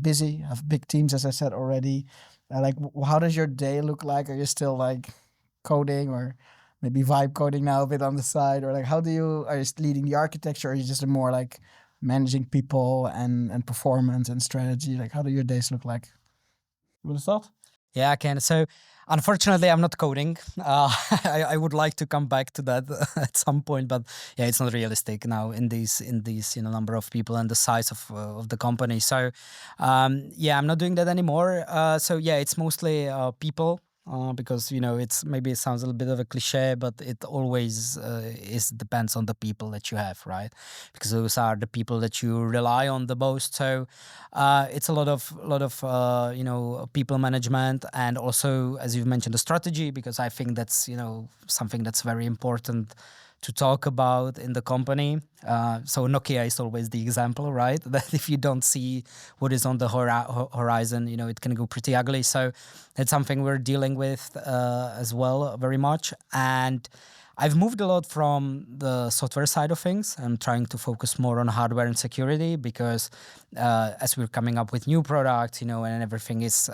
busy, have big teams, as I said already. Like, how does your day look like? Are you still like coding, or maybe vibe coding now a bit on the side? Or like, are you leading the architecture, or are you just more like managing people and performance and strategy? Like, how do your days look like? You want to start? Yeah, I can. So, unfortunately, I'm not coding. I would like to come back to that at some point, but yeah, it's not realistic now in these number of people and the size of the company. So, yeah, I'm not doing that anymore. So yeah, it's mostly people. Because it's maybe it sounds a little bit of a cliche, but it always depends on the people that you have, right? Because those are the people that you rely on the most. So it's a lot of people management, and also, as you've mentioned, the strategy, because I think that's something that's very important to talk about in the company. So Nokia is always the example, right? That if you don't see what is on the horizon, it can go pretty ugly. So it's something we're dealing with as well very much. And I've moved a lot from the software side of things. I'm trying to focus more on hardware and security because as we're coming up with new products, and everything is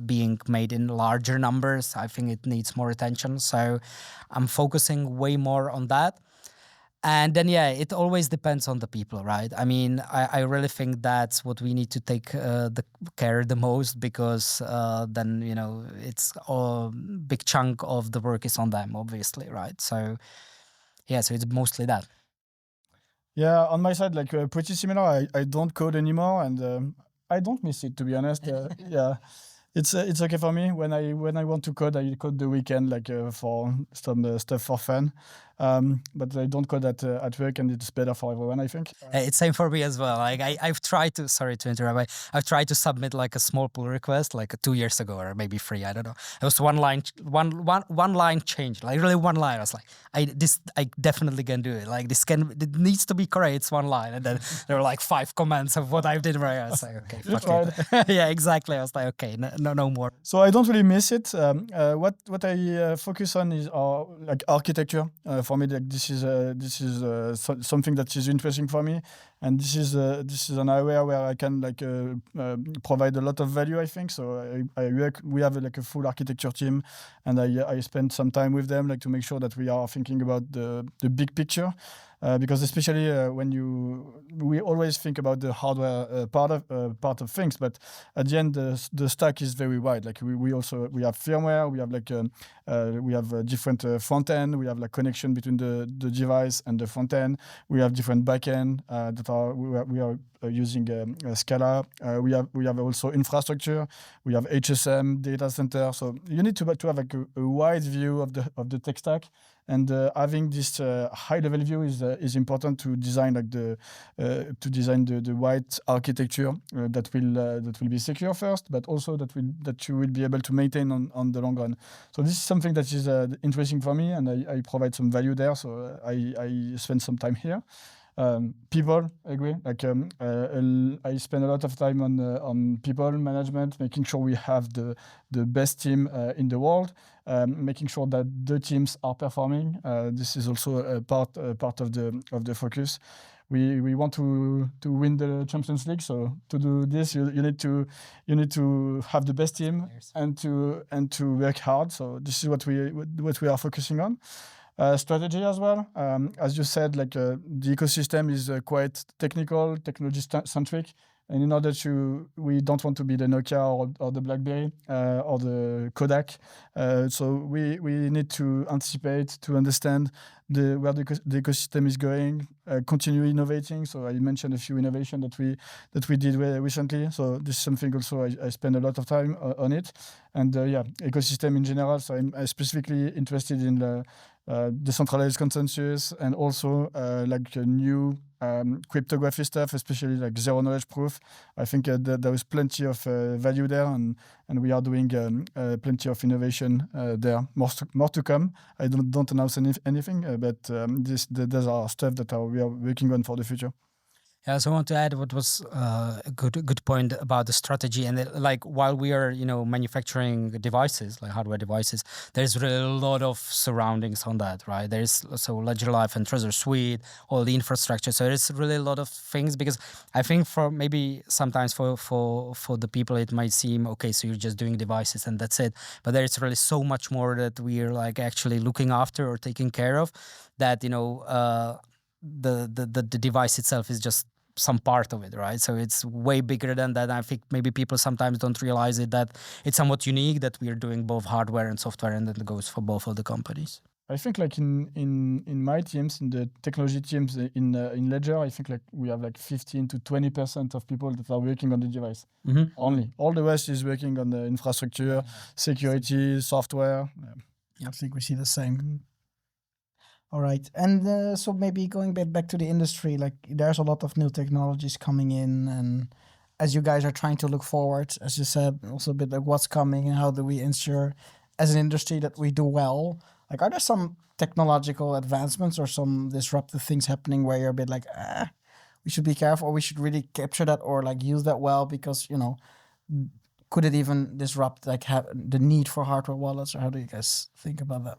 being made in larger numbers, I think it needs more attention. So I'm focusing way more on that. And then, yeah, it always depends on the people, right? I mean, I really think that's what we need to take the care the most, because then, it's a big chunk of the work is on them, obviously, right? So, yeah, so it's mostly that. Yeah, on my side, like pretty similar. I don't code anymore, and I don't miss it, to be honest. Yeah, it's okay for me. When I want to code, I code the weekend, like for some stuff for fun. But I don't code at work, and it's better for everyone, I think. It's same for me as well. Like I've tried to, sorry to interrupt, I've tried to submit like a small pull request like 2 years ago, or maybe 3, I don't know. It was one line change, like really one line. I was like, I definitely can do it. Like it needs to be correct. It's one line, and then there were like 5 comments of what I did right. I was like, okay, You fuck it. Yeah, exactly. I was like, okay, no more. So I don't really miss it. What I focus on is like architecture. For me, like this is something that is interesting for me, and this is an area where I can like provide a lot of value, I think. So we have like a full architecture team, and I spend some time with them, like to make sure that we are thinking about the big picture. Because especially when we always think about the hardware part of things, but at the end the stack is very wide. Like we have firmware, we have like we have different front end, we have like connection between the device and the front end. We have different back end that we are using Scala. We have also infrastructure. We have HSM data center. So you need to have like a wide view of the tech stack. And having this high-level view is important to design like the right architecture that will be secure first, but also that you will be able to maintain on the long run. So this is something that is interesting for me, and I provide some value there. So I spend some time here. People, I agree. Like I spend a lot of time on people management, making sure we have the best team in the world, making sure that the teams are performing. This is also a part of the focus. We want to win the Champions League. So to do this, you need to have the best team and to work hard. So this is what we are focusing on. Strategy as well. As you said, like the ecosystem is quite technology centric, and in order we don't want to be the Nokia or the BlackBerry or the Kodak. So we need to anticipate, to understand the ecosystem is going, continue innovating. So I mentioned a few innovation that we did recently. So this is something also I spend a lot of time on it, and ecosystem in general. So I'm specifically interested in the decentralized consensus and also like new cryptography stuff, especially like zero knowledge proof. I think that there is plenty of value there, and we are doing plenty of innovation there. More to come. I don't announce anything, but those are stuff that we are working on for the future. Yeah, so I want to add what was a good point about the strategy, and like while we are manufacturing devices like hardware devices, there's really a lot of surroundings on that, right? There's also Ledger Life and Trezor Suite, all the infrastructure. So there's really a lot of things, because I think for maybe sometimes for the people it might seem okay, so you're just doing devices and that's it, but there's really so much more that we're like actually looking after or taking care of, that the device itself is just some part of it, right? So it's way bigger than that. I think maybe people sometimes don't realize it, that it's somewhat unique that we are doing both hardware and software, and then it goes for both of the companies. I think like in my teams, in the technology teams in Ledger, I think like we have like 15 to 20% of people that are working on the device. Only. All the rest is working on the infrastructure, security, software. I think we see the same. All right. And so maybe going back to the industry, like there's a lot of new technologies coming in, and as you guys are trying to look forward, as you said, also a bit like what's coming and how do we ensure as an industry that we do well? Like, are there some technological advancements or some disruptive things happening where you're a bit like, we should be careful, or we should really capture that or like use that well, because, could it even disrupt like the need for hardware wallets, or how do you guys think about that?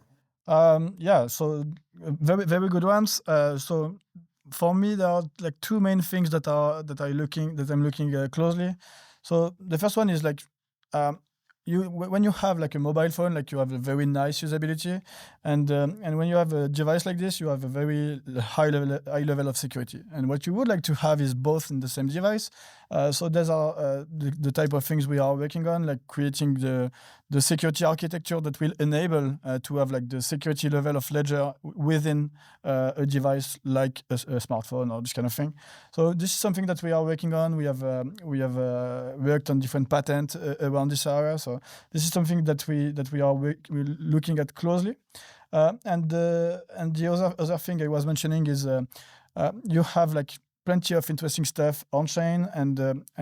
So very very good ones. So for me, there are like two main things that I'm looking closely. So the first one is like when you have like a mobile phone, like you have a very nice usability, and when you have a device like this, you have a very high level of security. And what you would like to have is both in the same device. So those are the type of things we are working on, like creating the security architecture that will enable to have like the security level of Ledger within a device like a smartphone or this kind of thing. So this is something that we are working on. We have worked on different patents around this area. So this is something that we are looking at closely. And the other thing I was mentioning is you have like plenty of interesting stuff on chain, and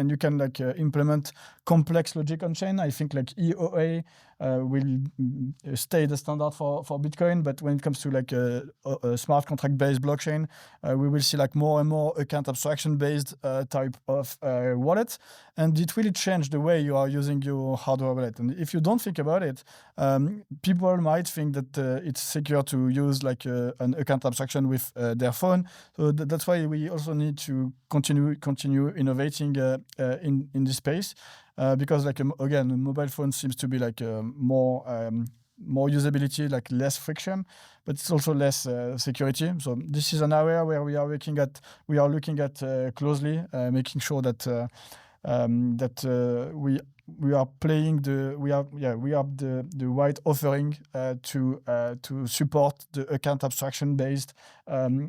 you can like implement complex logic on chain. I think like EOA will stay the standard for Bitcoin, but when it comes to like a smart contract based blockchain, we will see like more and more account abstraction based type of wallet, and it really changed the way you are using your hardware wallet. And if you don't think about it, people might think that it's secure to use like an account abstraction with their phone. So that's why we also need to continue innovating in this space, because like again, a mobile phone seems to be like more usability, like less friction, but it's also less security. So this is an area where we are looking at closely, making sure that we are playing we have the right offering to support the account abstraction based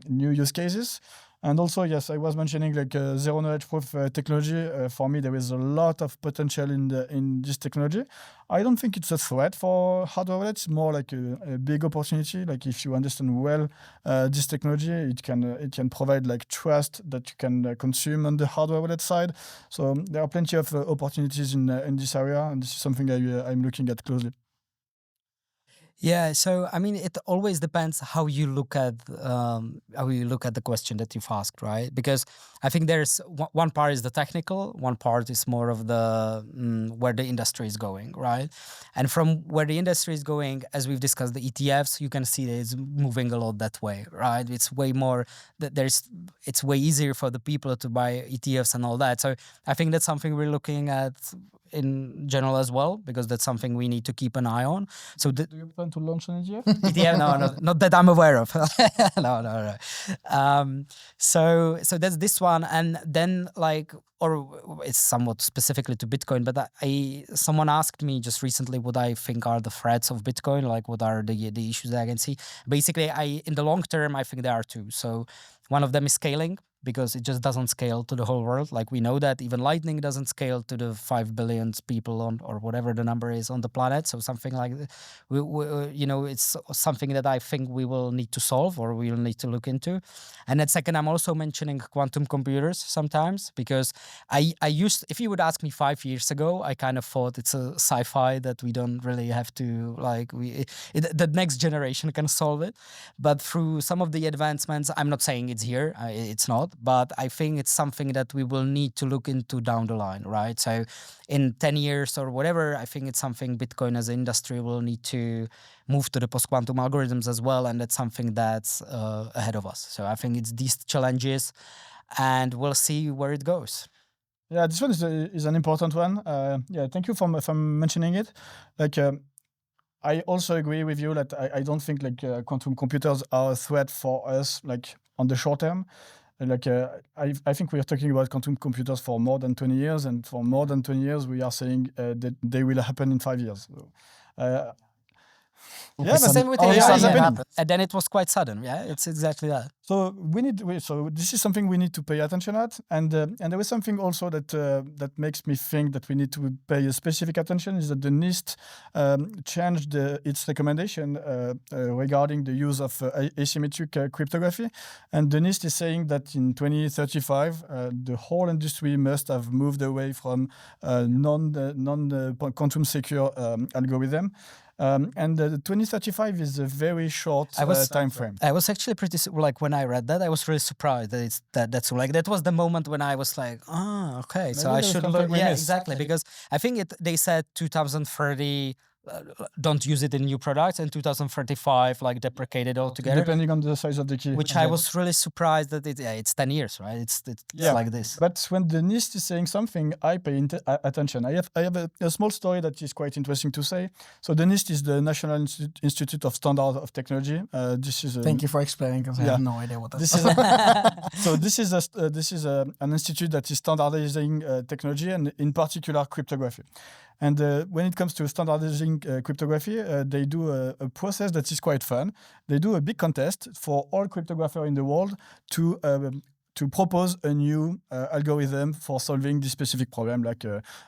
new use cases. And also, yes, I was mentioning like zero knowledge proof technology. For me, there is a lot of potential in this technology. I don't think it's a threat for hardware wallets. It's more like a big opportunity. Like if you understand well this technology, it can provide like trust that you can consume on the hardware wallet side. So there are plenty of opportunities in this area, and this is something I'm looking at closely. Yeah, so I mean, it always depends how you look at the question that you've asked, right? Because I think there's one part is the technical, one part is more of the where the industry is going, right? And from where the industry is going, as we've discussed, the ETFs, you can see that it's moving a lot that way, right? It's way more it's way easier for the people to buy ETFs and all that. So I think that's something we're looking at in general as well, because that's something we need to keep an eye on. So Do you plan to launch an ETF? ETF, no, not that I'm aware of. No. So that's this one, and then or it's somewhat specifically to Bitcoin, but someone asked me just recently what I think are the threats of Bitcoin, like what are the issues that I can see. Basically, in the long term, I think there are two. So one of them is scaling, because it just doesn't scale to the whole world. Like we know that even Lightning doesn't scale to the 5 billion people or whatever the number is on the planet. So something like that, it's something that I think we will need to solve, or we will need to look into. And then second, I'm also mentioning quantum computers sometimes, because if you would ask me 5 years ago, I kind of thought it's a sci-fi that we don't really have to, the next generation can solve it. But through some of the advancements, I'm not saying it's here, it's not, but I think it's something that we will need to look into down the line, right? So in 10 years or whatever, I think it's something Bitcoin as an industry will need to move to the post-quantum algorithms as well, and that's something that's ahead of us. So I think it's these challenges, and we'll see where it goes. Yeah, this one is an important one. Thank you for mentioning it. I also agree with you that I don't think quantum computers are a threat for us on the short term. I think we are talking about quantum computers for more than 20 years, and for more than 20 years we are saying that they will happen in 5 years. The same with AI, and then it was quite sudden. Yeah, it's exactly that. So so this is something we need to pay attention at, and there is something also that makes me think that we need to pay a specific attention, is that the NIST changed its recommendation regarding the use of asymmetric cryptography, and the NIST is saying that in 2035 the whole industry must have moved away from non-quantum secure algorithm. And 2035 is a very short time frame. I was actually pretty when I read that, I was really surprised that that's that was the moment when I was like, okay, maybe so I should look. Yeah, exactly, because I think they said 2030. Don't use it in new products, and 2035 deprecate it altogether, depending on the size of the key. Which I was really surprised that it's 10 years, right? It's like this. But when the NIST is saying something, I pay attention. I have a small story that is quite interesting to say. So the NIST is the National Institute of Standards of Technology. This is thank you for explaining, because I have no idea what that is. So this is an institute that is standardizing technology, and in particular cryptography. And when it comes to standardizing cryptography, they do a process that is quite fun. They do a big contest for all cryptographers in the world to propose a new algorithm for solving this specific problem, like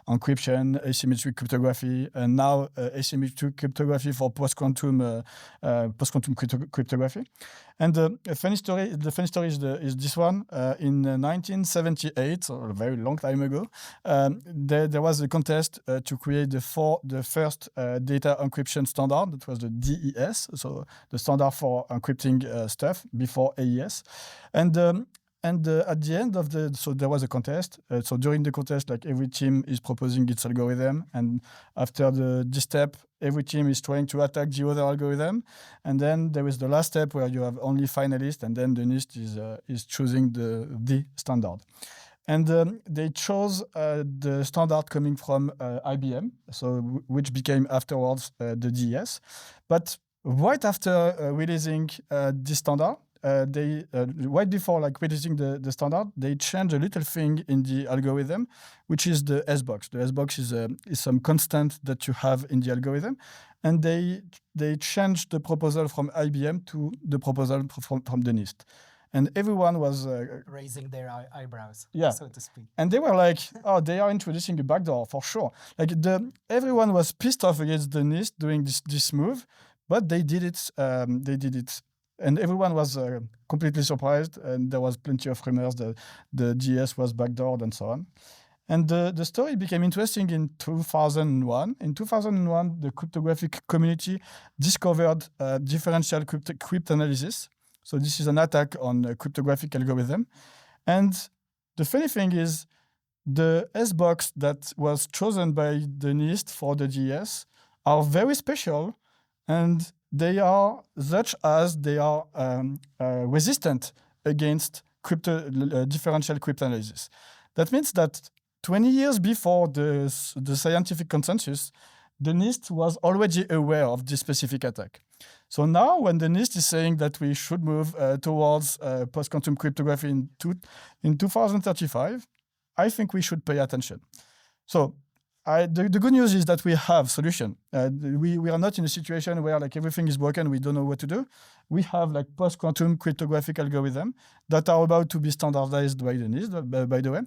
encryption, asymmetric cryptography, and now asymmetric cryptography for post-quantum cryptography. And the funny story is this one. In 1978, so a very long time ago, there was a contest to create the first data encryption standard. That was the DES, so the standard for encrypting stuff before AES. And at the end of so there was a contest. So during the contest, every team is proposing its algorithm, and after this step, every team is trying to attack the other algorithm. And then there is the last step where you have only finalists, and then the NIST is choosing the standard. And they chose the standard coming from IBM, so which became afterwards the DES. But right after releasing this standard, right before releasing the standard, they changed a little thing in the algorithm, which is the S-box. The S-box is some constant that you have in the algorithm, and they changed the proposal from IBM to the proposal from the NIST. And everyone was raising their eyebrows, so to speak. And they were like, "Oh, they are introducing a backdoor for sure." Everyone was pissed off against the NIST doing this move, but they did it. And everyone was completely surprised, and there was plenty of rumors that the GS was backdoored and so on. And the story became interesting in 2001. In 2001, the cryptographic community discovered differential cryptanalysis. So this is an attack on a cryptographic algorithm. And the funny thing is, the S-box that was chosen by the NIST for the GS are very special, and they are such as they are resistant against differential cryptanalysis. That means that 20 years before the scientific consensus, the NIST was already aware of this specific attack. So now when the NIST is saying that we should move towards post-quantum cryptography in 2035, I think we should pay attention. So the good news is that we have solution. We are not in a situation where like everything is broken, we don't know what to do. We have like post-quantum cryptographic algorithm that are about to be standardized by the NIST, by the way.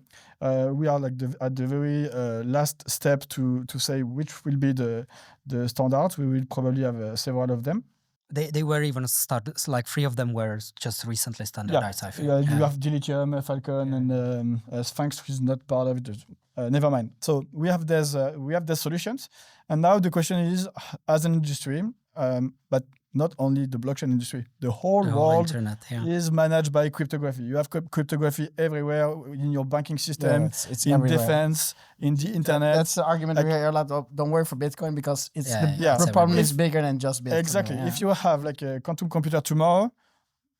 We are like at the very last step to say which will be the standards. We will probably have several of them. They were even started, like 3 of them were just recently standardized, I think. Yeah, you have Dilithium, Falcon, and Sphinx, which is not part of it. Never mind. So we have these solutions, and now the question is, as an industry, but not only the blockchain industry, the whole world internet, is managed by cryptography. You have cryptography everywhere in your banking system, it's in everywhere. defense, in the internet. That's the argument we hear a lot of. Don't worry for Bitcoin because it's it's the problem everywhere. is bigger than just Bitcoin. Exactly. Yeah. If you have like a quantum computer tomorrow,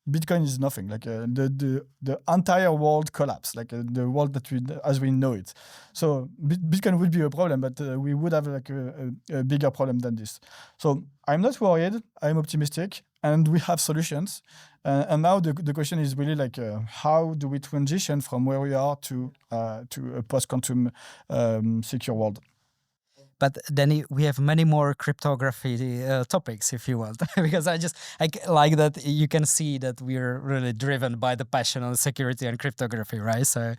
Bitcoin is nothing. Like the entire world collapse. Like the world that as we know it. So Bitcoin would be a problem, but we would have like a bigger problem than this. So I'm not worried. I'm optimistic, and we have solutions. And now the question is really like how do we transition from where we are to a post-quantum secure world. But then we have many more cryptography topics, if you want, because I like that you can see that we're really driven by the passion on security and cryptography, right? So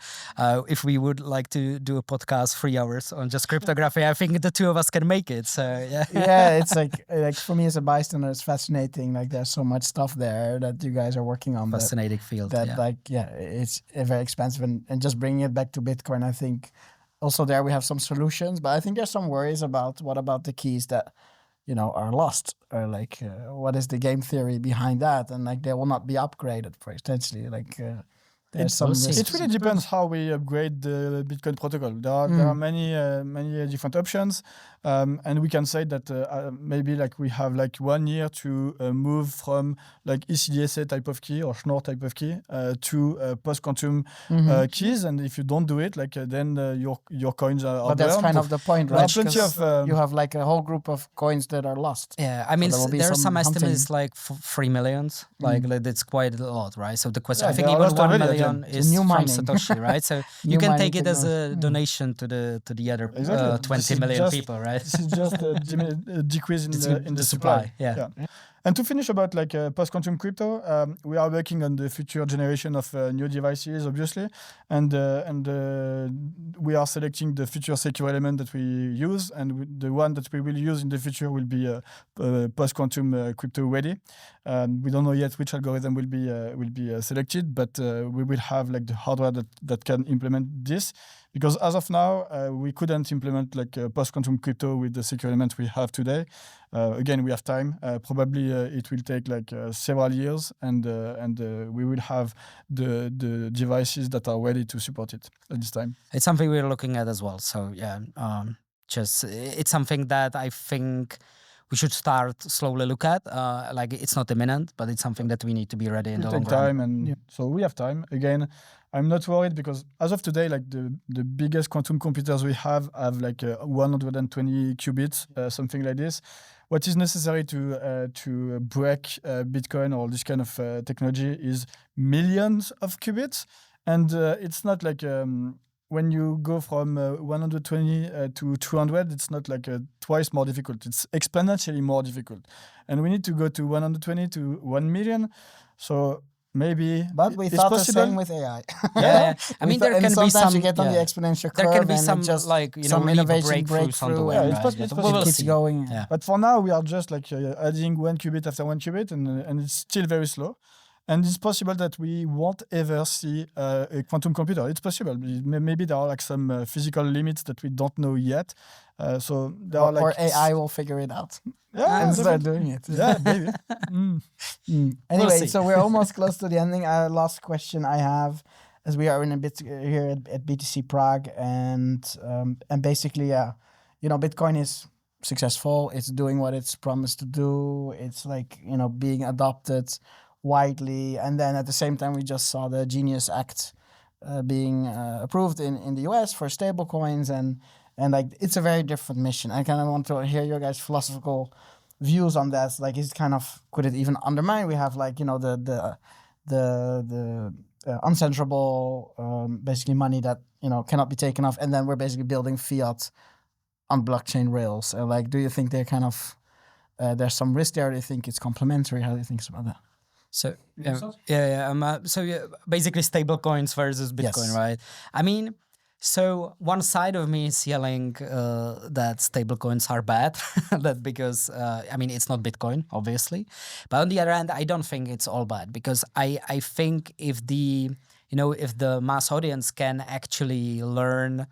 if we would like to do a podcast 3 hours on just cryptography, I think the 2 of us can make it. So yeah, yeah, it's like for me as a bystander, it's fascinating. Like there's so much stuff there that you guys are working on. Fascinating field. It's very expensive, and just bringing it back to Bitcoin, I think. Also there we have some solutions, but I think there's some worries about what about the keys that, are lost, or like what is the game theory behind that, and like they will not be upgraded for essentially like there's some risks. It really depends how we upgrade the Bitcoin protocol. There are many different options, and we can say that maybe like we have like 1 year to move from like ECDSA type of key or Schnorr type of key to post-quantum keys, and if you don't do it, like then your coins are. But that's kind of the point, right? Plenty of you have like a whole group of coins that are lost. Yeah, I mean So there are some estimates like 3 million, like that's quite a lot, right? So the question, I think even 1 million is new from mining. Satoshi, right? So you can take it as a donation to the other 20 million people, right? This is just a decrease in the supply. Yeah. And to finish about like post-quantum crypto, we are working on the future generation of new devices, obviously, and we are selecting the future secure element that we use, and the one that we will use in the future will be post-quantum crypto ready. We don't know yet which algorithm will be selected, but we will have like the hardware that can implement this. Because as of now, we couldn't implement like post-quantum crypto with the secure element we have today. Again, we have time. Probably it will take like several years, and we will have the devices that are ready to support it at this time. It's something we're looking at as well. So yeah, it's something that I think we should start slowly look at. Like it's not imminent, but it's something that we need to be ready in the long run. Time, and so we have time. Again, I'm not worried because as of today, like the biggest quantum computers we have like 120 qubits, something like this. What is necessary to break Bitcoin or this kind of technology is millions of qubits, and it's not like when you go from 120 to 200, it's not like twice more difficult. It's exponentially more difficult, and we need to go to 120 to 1 million. So maybe, but we thought the same with AI. Yeah. I mean, there can be some. You get on the exponential curve. There can be and some just like some innovation breakthrough. It's possible. It keeps going. Yeah. But for now, we are just like adding 1 qubit after 1 qubit, and it's still very slow. And it's possible that we won't ever see a quantum computer. It's possible. Maybe there are like some physical limits that we don't know yet. So there are like or AI will figure it out. Yeah, and start doing it. Yeah, maybe. Anyway, so we're almost close to the ending. Last question I have, as we are in a bit here at BTC Prague, and basically, Bitcoin is successful. It's doing what it's promised to do. It's like being adopted widely, and then at the same time we just saw the Genius Act being approved in the US for stablecoins, and like it's a very different mission. I kind of want to hear your guys' philosophical views on that. Like, is kind of, could it even undermine? We have like, you know, the uncensorable basically money that, you know, cannot be taken off, and then we're basically building fiat on blockchain rails. Like, do you think they're kind of there's some risk there? Do you think it's complementary? How do you think about that? So basically stable coins versus Bitcoin, Yes. right? I mean, so one side of me is yelling that stable coins are bad, that because I mean it's not Bitcoin, obviously, but on the other hand, I don't think it's all bad, because I think if the mass audience can actually learn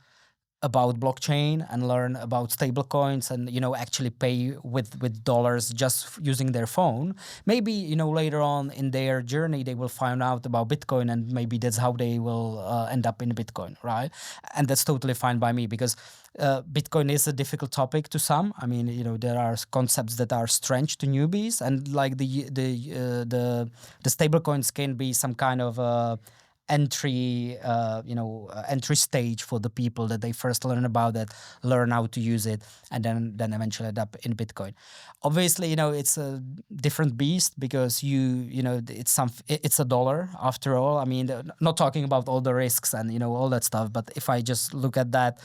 about blockchain and learn about stable coins and, you know, actually pay with dollars just using their phone, maybe, you know, later on in their journey they will find out about Bitcoin, and maybe that's how they will end up in Bitcoin, right? And that's totally fine by me, because Bitcoin is a difficult topic to some. I mean, you know, there are concepts that are strange to newbies, and like the stable coins can be some kind of entry stage for the people that they first learn about it, learn how to use it, and then eventually end up in Bitcoin. Obviously, you know, it's a different beast, because it's a dollar after all. I mean, not talking about all the risks and, you know, all that stuff, but if I just look at that,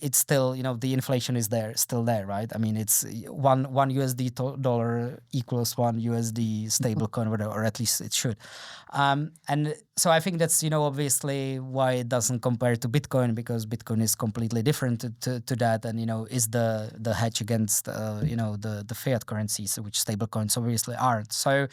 it's still, you know, the inflation is still there, right? I mean, it's one USD dollar equals one USD stable coin, or at least it should. And so I think that's, you know, obviously why it doesn't compare to Bitcoin, because Bitcoin is completely different to that, and, you know, is the hedge against the fiat currencies, which stable coins obviously aren't. So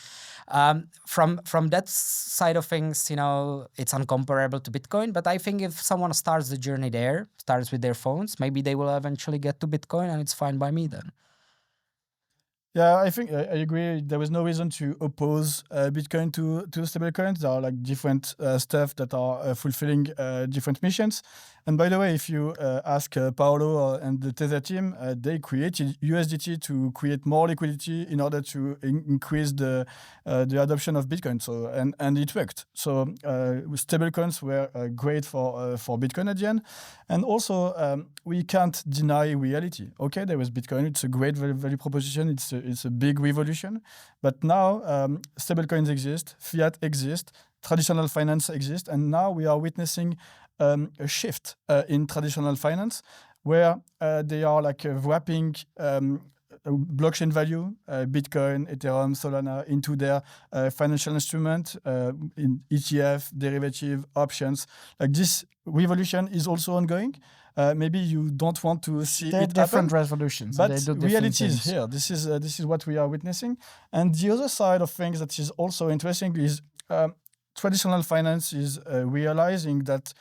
from that side of things, you know, it's uncomparable to Bitcoin. But I think if someone starts the journey there, starts with their phones, maybe they will eventually get to Bitcoin, and it's fine by me then. Yeah, I think I agree. There is no reason to oppose Bitcoin to stablecoins. There are like different stuff that are fulfilling different missions. And by the way, if you ask Paolo and the Tether team, they created USDT to create more liquidity in order to increase the adoption of Bitcoin. So and it worked. So stablecoins were great for Bitcoin at the end. And also we can't deny reality. Okay, there was Bitcoin. It's a great value proposition. It's a big revolution. But now stablecoins exist, fiat exists, traditional finance exists, and now we are witnessing a shift in traditional finance, where they are like wrapping blockchain value, Bitcoin, Ethereum, Solana, into their financial instrument, in ETF, derivative, options. Like, this revolution is also ongoing. Maybe you don't want to see They're it different happen, revolutions, but and they do different reality is things. here. This is what we are witnessing. And the other side of things that is also interesting is traditional finance is realizing that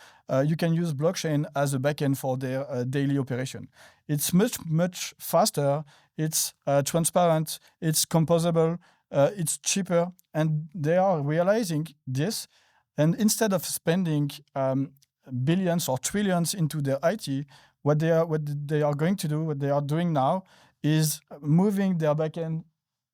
you can use blockchain as a backend for their daily operation. It's much faster. It's transparent. It's composable. It's cheaper, and they are realizing this. And instead of spending billions or trillions into their IT, what they are going to do, what they are doing now, is moving their backend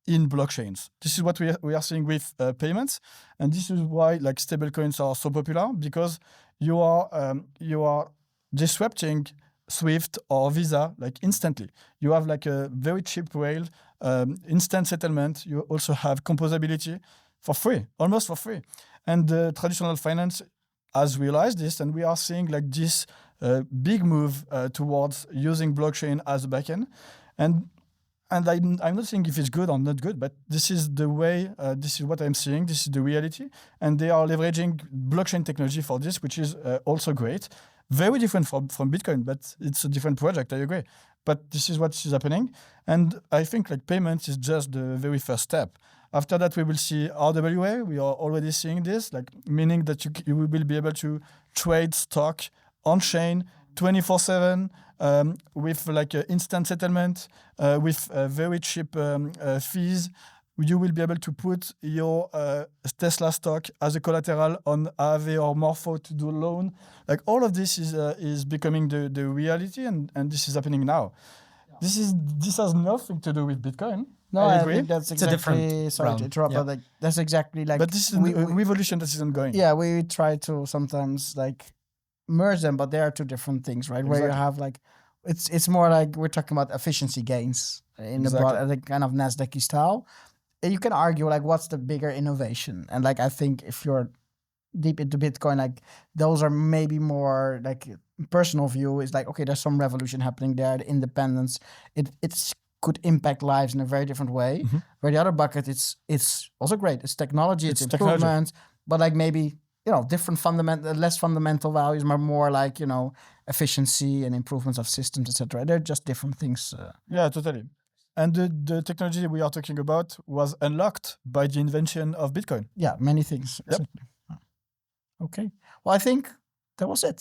in blockchains. This is what we are seeing with payments, and this is why like stablecoins are so popular, because you are disrupting Swift or Visa like instantly. You have like a very cheap rail, instant settlement. You also have composability for free, almost for free. And traditional finance has realized this, and we are seeing like this big move towards using blockchain as a backend. And I'm not saying if it's good or not good, but this is the way, this is what I'm seeing, this is the reality. And they are leveraging blockchain technology for this, which is also great. Very different from Bitcoin, but it's a different project, I agree. But this is what is happening. And I think like payments is just the very first step. After that, we will see RWA. We are already seeing this, like meaning that you will be able to trade stock on-chain 24/7 with like instant settlement, with very cheap fees. You will be able to put your Tesla stock as a collateral on Aave or Morpho to do a loan. Like, all of this is becoming the reality, and this is happening now. This has nothing to do with Bitcoin. No, I I agree. think that's It's a different exactly. Sorry to realm, interrupt, yeah. but like that's exactly like. But this is a revolution that is ongoing. Yeah, we try to sometimes like merge them, but they are two different things, right? Where you Exactly. have like, it's more like we're talking about efficiency gains in the Exactly. broad, like kind of Nasdaq style. And you can argue like, what's the bigger innovation? And like, I think if you're deep into Bitcoin, like those are maybe more like personal view is like, okay, there's some revolution happening there. The independence, it's could impact lives in a very different way. Mhm. Where the other bucket, it's also great. It's technology, it's technology. improvement, but like maybe different fundamental, less fundamental values, but more like efficiency and improvements of systems, etc. They're just different things. Yeah, totally. And the technology we are talking about was unlocked by the invention of Bitcoin. Yeah, many things. Yep. Exactly. Okay. Well, I think that was it.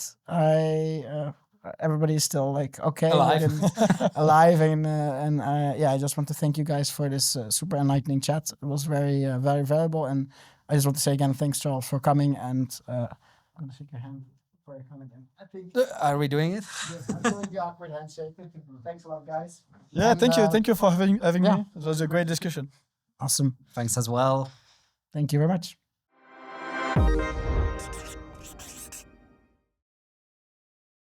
Everybody is still like okay, Alive. alive, and yeah. I just want to thank you guys for this super enlightening chat. It was very very valuable, and I just want to say again, thanks Charles for coming, and I'm gonna shake your hand before I come again. I think Are we doing it? yes, I'm doing the awkward handshake. Thanks a lot, guys. Yeah, And, thank you for having yeah. me. It was a great discussion. Awesome. Thanks as well. Thank you very much.